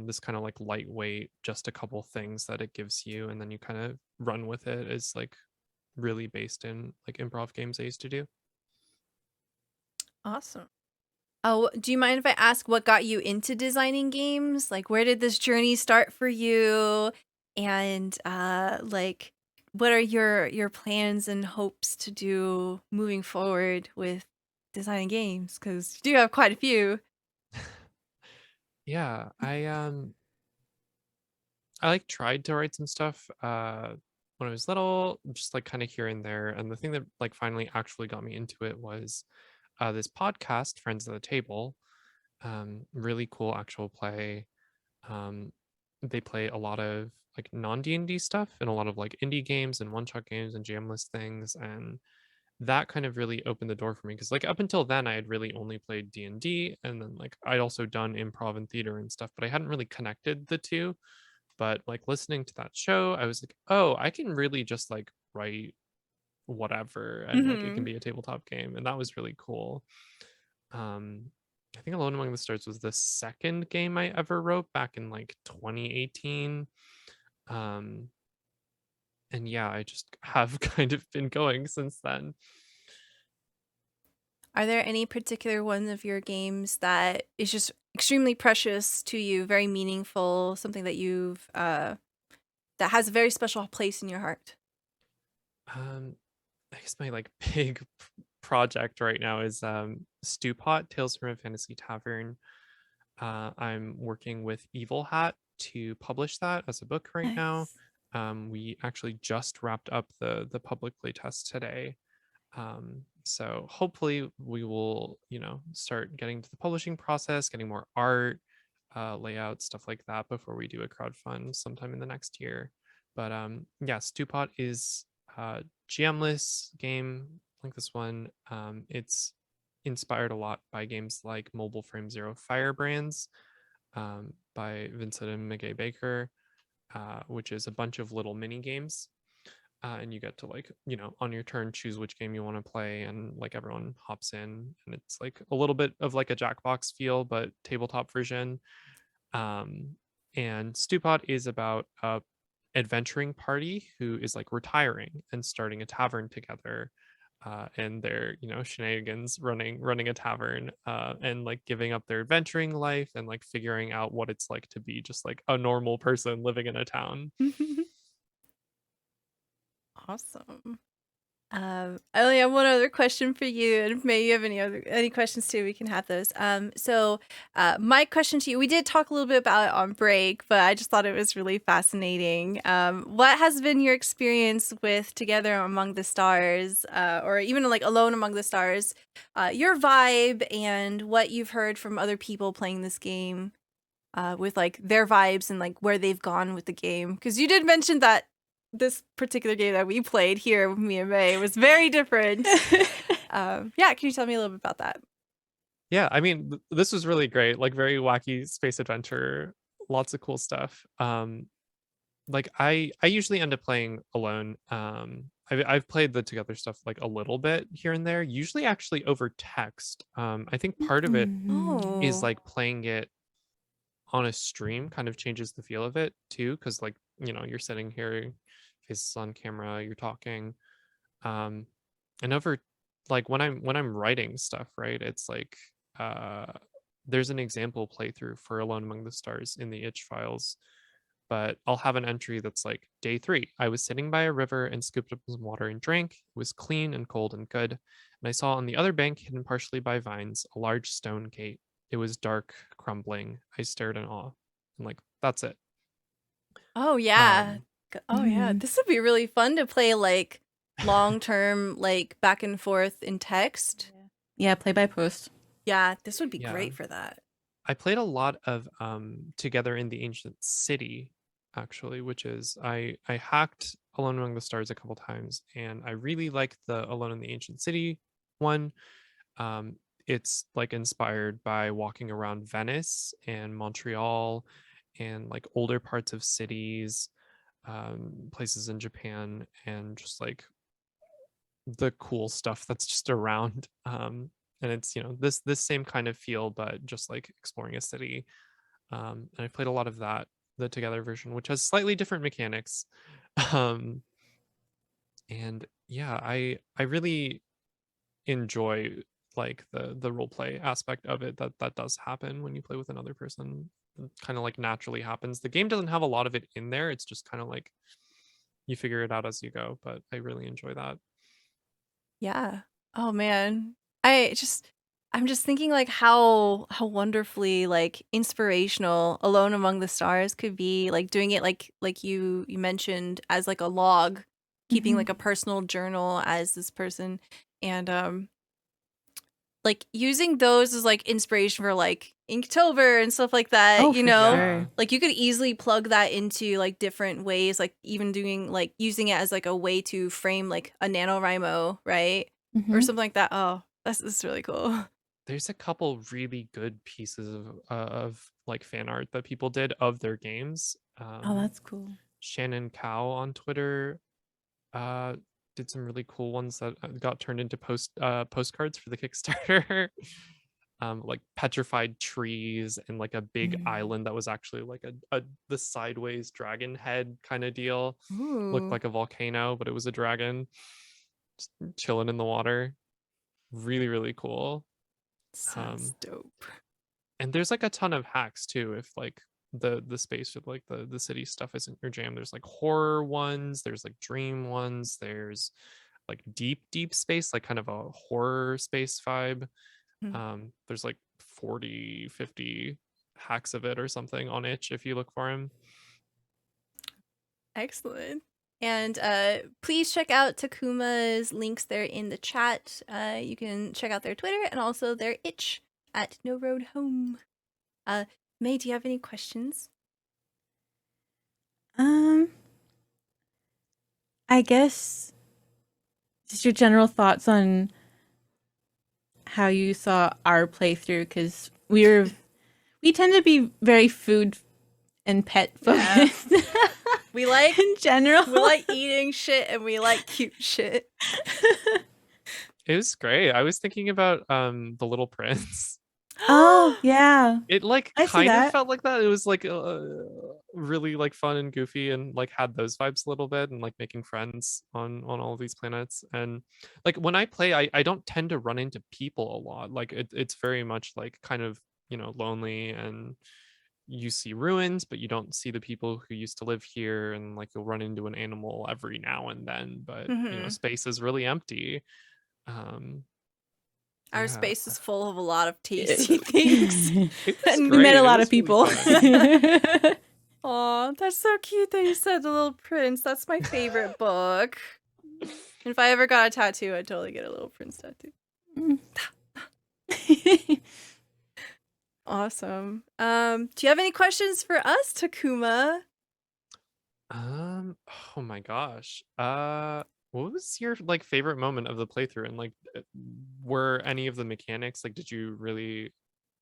This kind of like lightweight, just a couple things that it gives you, and then you kind of run with it is like really based in like improv games I used to do. Awesome. Oh, do you mind if I ask what got you into designing games? Like, where did this journey start for you? And like, what are your plans and hopes to do moving forward with designing games? Because you do have quite a few. Yeah, I like tried to write some stuff when I was little, just like kind of here and there. And the thing that like finally actually got me into it was this podcast, Friends at the Table. Really cool actual play. They play a lot of like non-D&D stuff and a lot of like indie games and one-shot games and jam list things, and that kind of really opened the door for me because like up until then I had really only played D&D, and then like I'd also done improv and theater and stuff, but I hadn't really connected the two. But like listening to that show, I was like, oh, I can really just like write whatever, and like it can Mhm. be a tabletop game, and that was really cool. I think Alone Among the Stars was the second game I ever wrote back in like 2018. Um, and yeah, I just have kind of been going since then. Are there any particular one of your games that is just extremely precious to you, very meaningful, something that you've that has a very special place in your heart? Um, I guess my like big project right now is Stew Pot Tales from a Fantasy Tavern. I'm working with Evil Hat to publish that as a book right now. Nice. We actually just wrapped up the public playtest today. So hopefully we will, start getting to the publishing process, getting more art, layout, stuff like that before we do a crowdfund sometime in the next year. But yeah, Stewpot is a GM-less game like this one. It's inspired a lot by games like Mobile Frame Zero Firebrands by Vincent and Mackay Baker, which is a bunch of little mini games, and you get to like on your turn choose which game you want to play, and like everyone hops in, and it's like a little bit of like a Jackbox feel but tabletop version. um and Stewpot is about a adventuring party who is like retiring and starting a tavern together, and their shenanigans running a tavern, and like giving up their adventuring life and like figuring out what it's like to be just like a normal person living in a town. Awesome. I only have one other question for you, and if maybe you have any questions too, we can have those. My question to you, we did talk a little bit about it on break, but I just thought it was really fascinating. What has been your experience with Together Among the Stars, or even like Alone Among the Stars? Your vibe and what you've heard from other people playing this game, with like their vibes and like where they've gone with the game. Because you did mention that this particular game that we played here with me and May was very different. Yeah, can you tell me a little bit about that? Yeah, I mean, this was really great, like very wacky space adventure, lots of cool stuff. Like I usually end up playing alone. I've played the Together stuff like a little bit here and there, usually actually over text. I think part of it Mhm. is Oh. like playing it on a stream kind of changes the feel of it too, because like you're sitting here, faces on camera, you're talking. um and over like when I'm writing stuff, right, it's like uh there's an example playthrough for Alone Among the Stars in the itch files, but I'll have an entry that's like day 3. I was sitting by a river and scooped up some water and drank. It was clean and cold and good. And I saw on the other bank, hidden partially by vines, a large stone gate. It was dark, crumbling. I stared in awe. And like that's it. Oh yeah. Um Oh yeah. Mhm. This would be really fun to play like long term, like back and forth in text. Yeah, play by post. Yeah, this would be yeah. great for that. I played a lot of Together in the Ancient City, actually, which is I hacked Alone Among the Stars a couple times, and I really like the Alone in the Ancient City one. Um, it's like inspired by walking around Venice and Montreal and like older parts of cities, places in Japan, and just like the cool stuff that's just around. And it's this same kind of feel, but just like exploring a city. And I played a lot of that, the Together version, which has slightly different mechanics. Um, and yeah, I really enjoy like the role play aspect of it, that does happen when you play with another person. Kind of like naturally happens. The game doesn't have a lot of it in there. It's just kind of like you figure it out as you go, but I really enjoy that. Yeah. Oh man. I'm just thinking like how wonderfully like inspirational Alone Among the Stars could be, like doing it like you mentioned as like a log, keeping Mhm. like a personal journal as this person, and like using those as like inspiration for like Inktober and stuff like that, Oh, you for know? Yeah. sure. Like you could easily plug that into like different ways, like even doing like using it as like a way to frame like a NaNoWriMo, right? Or Mhm. something like that. Oh, that's really cool. There's a couple really good pieces of like fan art that people did of their games. Oh, that's cool. Shannon Cow on Twitter, uh did some really cool ones that got turned into postcards for the Kickstarter. Like petrified trees and like a big island that was actually like the sideways dragon head kind of deal. Looked Ooh, like a volcano, but it was a dragon just chilling in the water. Really, really cool. sounds Um, dope. and there's like a ton of hacks too. If like the space with like the city stuff isn't your jam, there's like horror ones, there's like dream ones, there's like deep space, like kind of a horror space vibe. Hmm. There's like 40, 50 hacks of it or something on itch if you look for him. Excellent. And please check out Takuma's links there in the chat. You can check out their Twitter and also their itch at No Road Home. May, do you have any questions? I guess just your general thoughts on how you saw our playthrough, because we tend to be very food and pet Yeah. focused We like in general. we like eating shit and we like cute shit. It was great. I was thinking about The Little Prince. Oh yeah, It like I see kind of that. felt like that. It was like really like fun and goofy and like had those vibes a little bit and like making friends on all of these planets. And like when I play, I don't tend to run into people a lot. Like it's very much like kind of, you know, lonely, and you see ruins, but you don't see the people who used to live here, and like you'll run into an animal every now and then, but you know, Mhm. space is really empty. Um Our yeah, space is full of a lot of tasty we things. it was And met great. a It lot of was really people. fun. aw, that's so cute that you said The Little Prince. That's my favorite book. And if I ever got a tattoo, I'd totally get a Little Prince tattoo. Awesome. Do you have any questions for us, Takuma? Oh my gosh. What was your like favorite moment of the playthrough? And like were any of the mechanics, like did you really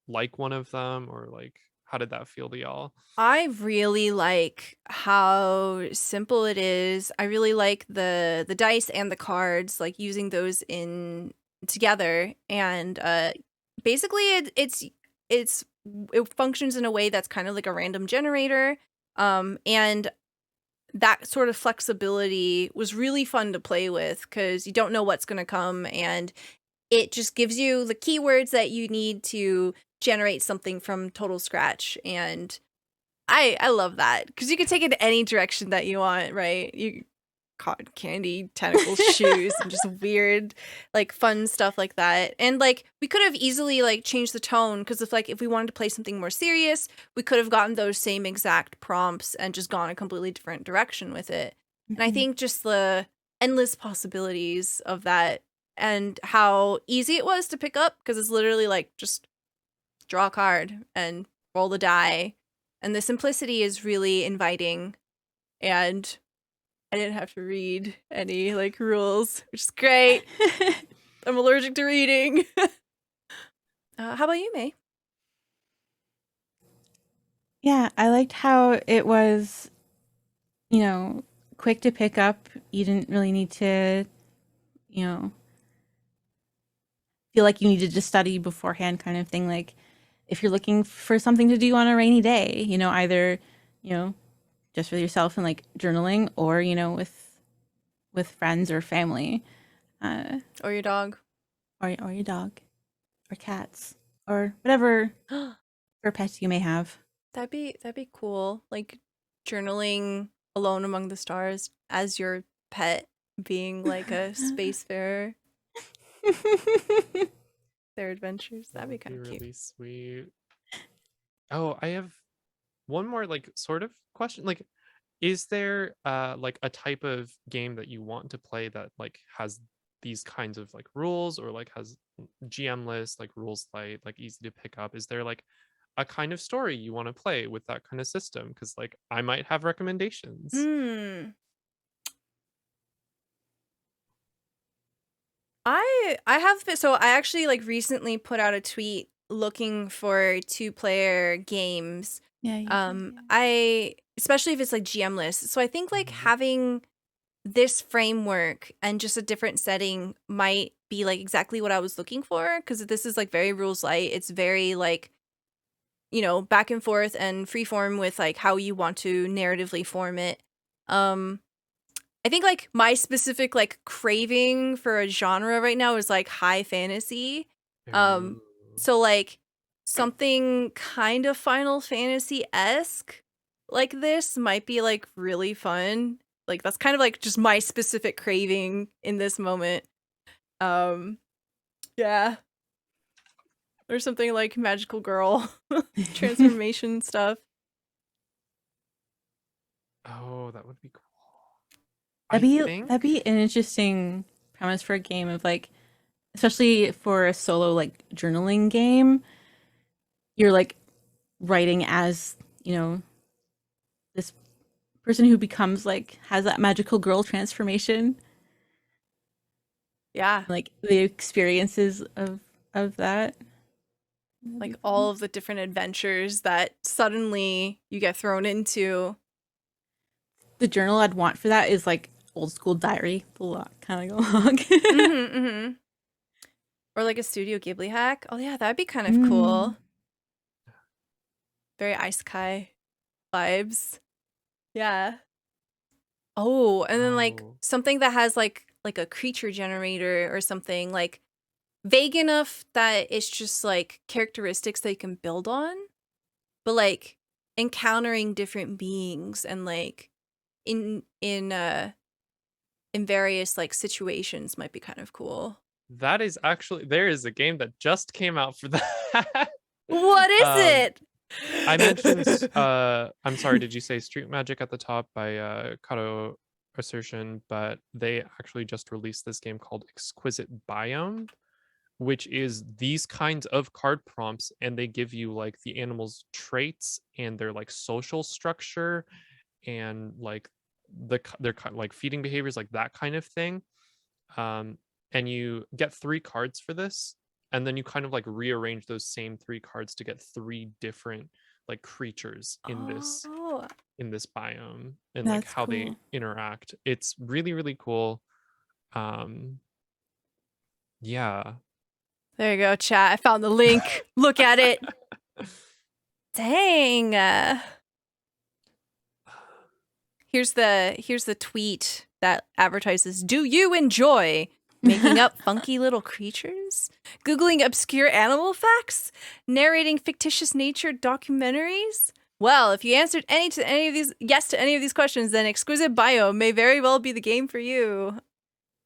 like one of them, or like how did that feel to y'all? I really like how simple it is. I really like the dice and the cards, like using those in together. And basically it's it functions in a way that's kind of like a random generator. And that sort of flexibility was really fun to play with because you don't know what's going to come, and it just gives you the keywords that you need to generate something from total scratch. And I love that because you can take it any direction that you want, right? You cotton candy, tentacles, shoes, and just weird, like fun stuff like that. And like we could have easily like changed the tone because if we wanted to play something more serious, we could have gotten those same exact prompts and just gone a completely different direction with it. And I think just the endless possibilities of that and how easy it was to pick up because it's literally like just draw a card and roll the die. And the simplicity is really inviting. And I didn't have to read any like rules, which is great. I'm allergic to reading. How about you, May? Yeah, I liked how it was, quick to pick up. You didn't really need to, you know, feel like you needed to study beforehand kind of thing. Like if you're looking for something to do on a rainy day, either, just with yourself and like journaling or, with friends or family, Or your dog? or your dog or cats or whatever or pets you may have. That'd be cool. Like journaling alone among the stars as your pet, being like a spacefarer, their adventures. That That'd be would be kind of cute. really sweet. Oh, I have one more like sort of question. Like, is there like a type of game that you want to play that like has these kinds of like rules, or like has GM list, like rules light, like easy to pick up? Is there like a kind of story you want to play with that kind of system? Because like I might have recommendations. Hmm. I have been, so I actually like recently put out a tweet looking for 2-player games. Yeah, you did. I especially if it's like GM lists. So I think like Mhm. having this framework and just a different setting might be like exactly what I was looking for, because this is like very rules light. It's very like, back and forth and freeform with like how you want to narratively form it. Um I think like my specific like craving for a genre right now is like high fantasy. Um Ooh. so like something kind of Final Fantasy-esque like this might be like really fun. Like that's kind of like just my specific craving in this moment. Um yeah, or something like magical girl transformation stuff. Oh, that would be cool. That'd I be think. that'd be an interesting premise for a game of like, especially for a solo like journaling game. You're like writing as, you know, this person who becomes like has that magical girl transformation, Yeah, like the experiences of that. That'd be like fun. all of the different adventures that suddenly you get thrown into. The journal I'd want for that is like old school diary, the lot kind of go along. Mm-hmm, mm-hmm. Or like a Studio Ghibli hack. Oh yeah, that'd be kind of Mm. cool. Very Isekai vibes. Yeah. Oh, and then like Oh, something that has like a creature generator or something like vague enough that it's just like characteristics that you can build on, but like encountering different beings and like in various like situations might be kind of cool. that is actually, there is a game that just came out for that. What is um, it? I mentioned. I'm sorry. Did you say Street Magic at the top by Kato Assertion? But they actually just released this game called Exquisite Biome, which is these kinds of card prompts, and they give you like the animal's traits and their like social structure and like their like feeding behaviors, like that kind of thing. um, and you get 3 cards for this, and then you kind of like rearrange those same 3 cards to get 3 different like creatures Oh, in this biome, and like That's how they cool. interact. It's really really cool. um yeah. there you go, chat. I found the link. Look at it. Dang. Here's the tweet that advertises, "Do you enjoy making up funky little creatures? Googling obscure animal facts? Narrating fictitious nature documentaries?" Well, if you answered yes to any of these questions, then Exquisite Biome may very well be the game for you.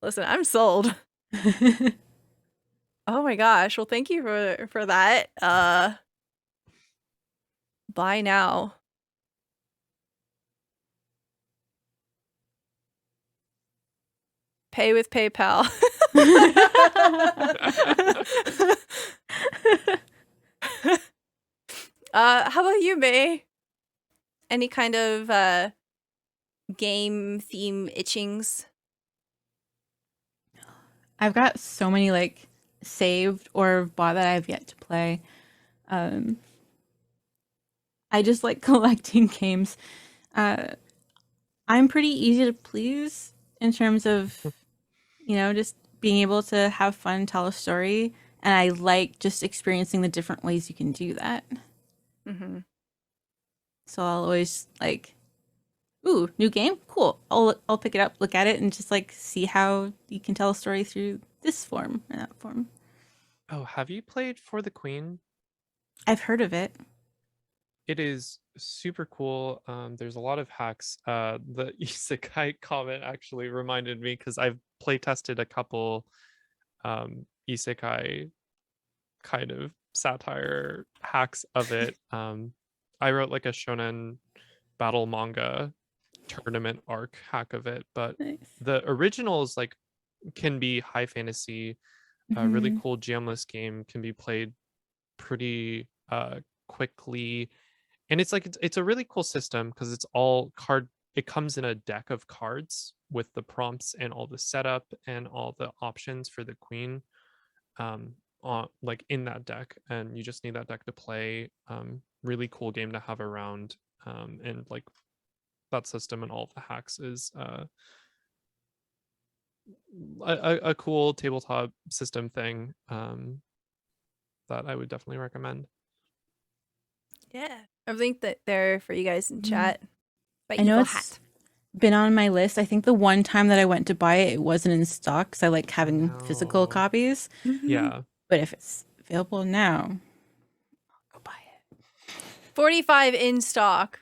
Listen, I'm sold. Oh my gosh. Well, thank you for that. Buy now. Pay with PayPal. How about you, May? Any kind of game theme itchings? I've got so many like saved or bought that I've yet to play. Um, I just like collecting games. Uh, I'm pretty easy to please in terms of, just being able to have fun, tell a story. And I like just experiencing the different ways you can do that. Mm-hmm. So I'll always like, ooh, new game? Cool. I'll pick it up, look at it, and just like see how you can tell a story through this form or that form. Oh, have you played For the Queen? I've heard of it. It is super cool. There's a lot of hacks. The isekai comment actually reminded me, because I've play tested a couple isekai kind of satire hacks of it. I wrote like a shonen battle manga tournament arc hack of it, but Nice. the originals like can be high fantasy. A really Hmm. cool GMless game can be played pretty quickly, and it's like it's a really cool system because it's all card. It comes in a deck of cards with the prompts and all the setup and all the options for the queen, um like in that deck, and you just need that deck to play. Really cool game to have around. And like that system and all the hacks is a cool tabletop system thing that I would definitely recommend. Yeah. I've linked that there for you guys in Mm. chat. By I know Evil it's Hat. been on my list. I think the one time that I went to buy it, it wasn't in stock because I like having physical No. copies. Yeah. But if it's available now, I'll go buy it. 45 in stock.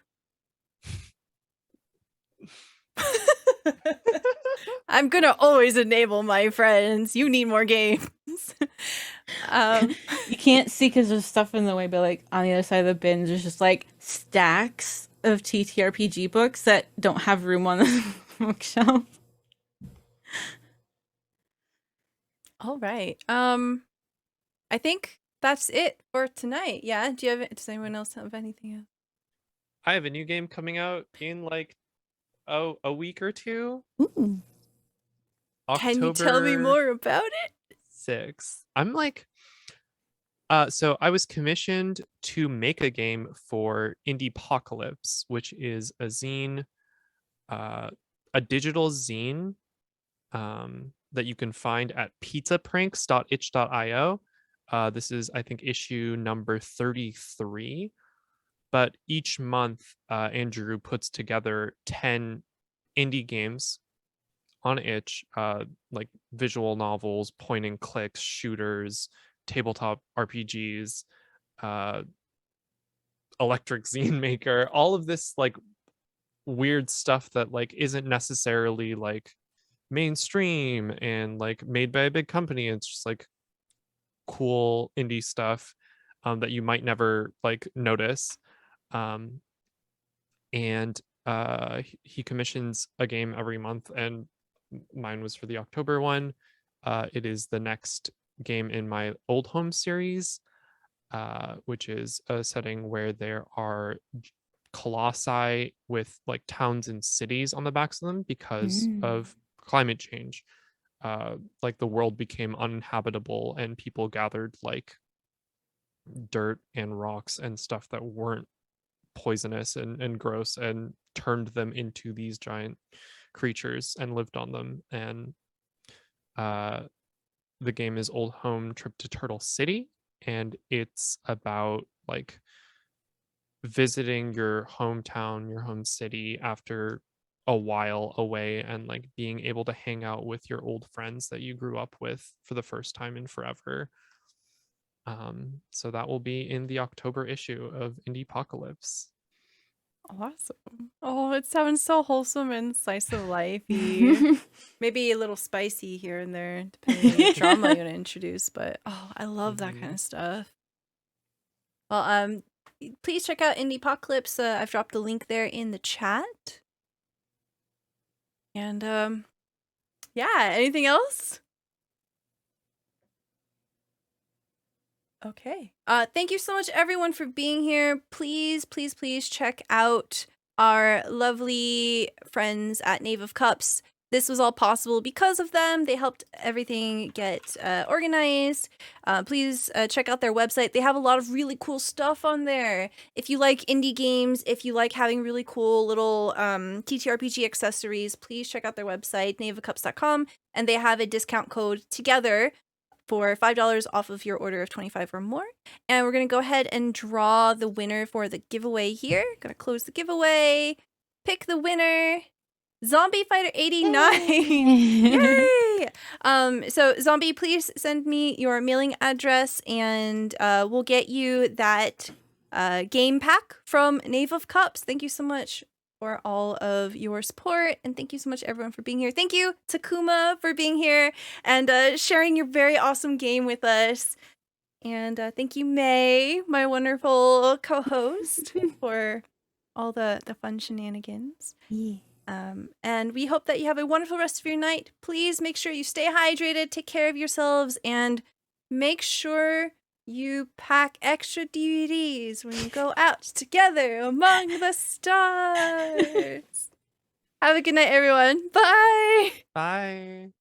I'm gonna always enable my friends. You need more games. You can't see because there's stuff in the way, but like on the other side of the bins, there's just like stacks of TTRPG books that don't have room on the bookshelf. All right. I think that's it for tonight. Yeah. Does anyone else have anything else? I have a new game coming out in like a week or two. Ooh. Can you tell me October more about it? 6th. I'm like so I was commissioned to make a game for Indiepocalypse, which is a zine, a digital zine that you can find at pizzapranks.itch.io. This is, I think, issue number 33. But each month, Andrew puts together 10 indie games on itch, like visual novels, point and clicks, shooters, tabletop RPGs, uh, electric zine maker, all of this like weird stuff that like isn't necessarily like mainstream and like made by a big company. It's just like cool indie stuff that you might never like notice. Um, and he commissions a game every month, and mine was for the October one. It is the next game in my Old Home series, which is a setting where there are colossi with like towns and cities on the backs of them because of climate change. Like the world became uninhabitable and people gathered like dirt and rocks and stuff that weren't poisonous and gross and turned them into these giant creatures and lived on them. And the game is Old Home Trip to Turtle City, and it's about like visiting your hometown, your home city after a while away and like being able to hang out with your old friends that you grew up with for the first time in forever. So that will be in the October issue of Indiepocalypse. Awesome. Oh, it sounds so wholesome and slice of lifey. Maybe a little spicy here and there, depending on the drama you want to introduce. But oh, I love that kind of stuff. Well, please check out Indiepocalypse. I've dropped the link there in the chat. And yeah, anything else? Okay. Thank you so much, everyone, for being here. Please, please, please check out our lovely friends at Knave of Cups. This was all possible because of them. They helped everything get organized. Please check out their website. They have a lot of really cool stuff on there. If you like indie games, if you like having really cool little TTRPG accessories, please check out their website, knaveofcups.com. And they have a discount code together for $5 off of your order of 25 or more. And we're going to go ahead and draw the winner for the giveaway here. Gonna close the giveaway. Pick the winner. Zombie Fighter 89. Yay! So Zombie, please send me your mailing address and we'll get you that game pack from Knave of Cups. Thank you so much for all of your support, and thank you so much everyone for being here. Thank you Takuma for being here and sharing your very awesome game with us, and thank you May, my wonderful co-host, for all the fun shenanigans. Yeah. And we hope that you have a wonderful rest of your night. Please make sure you stay hydrated, take care of yourselves, and make sure you pack extra DVDs when you go out together among the stars. Have a good night, everyone. Bye. Bye.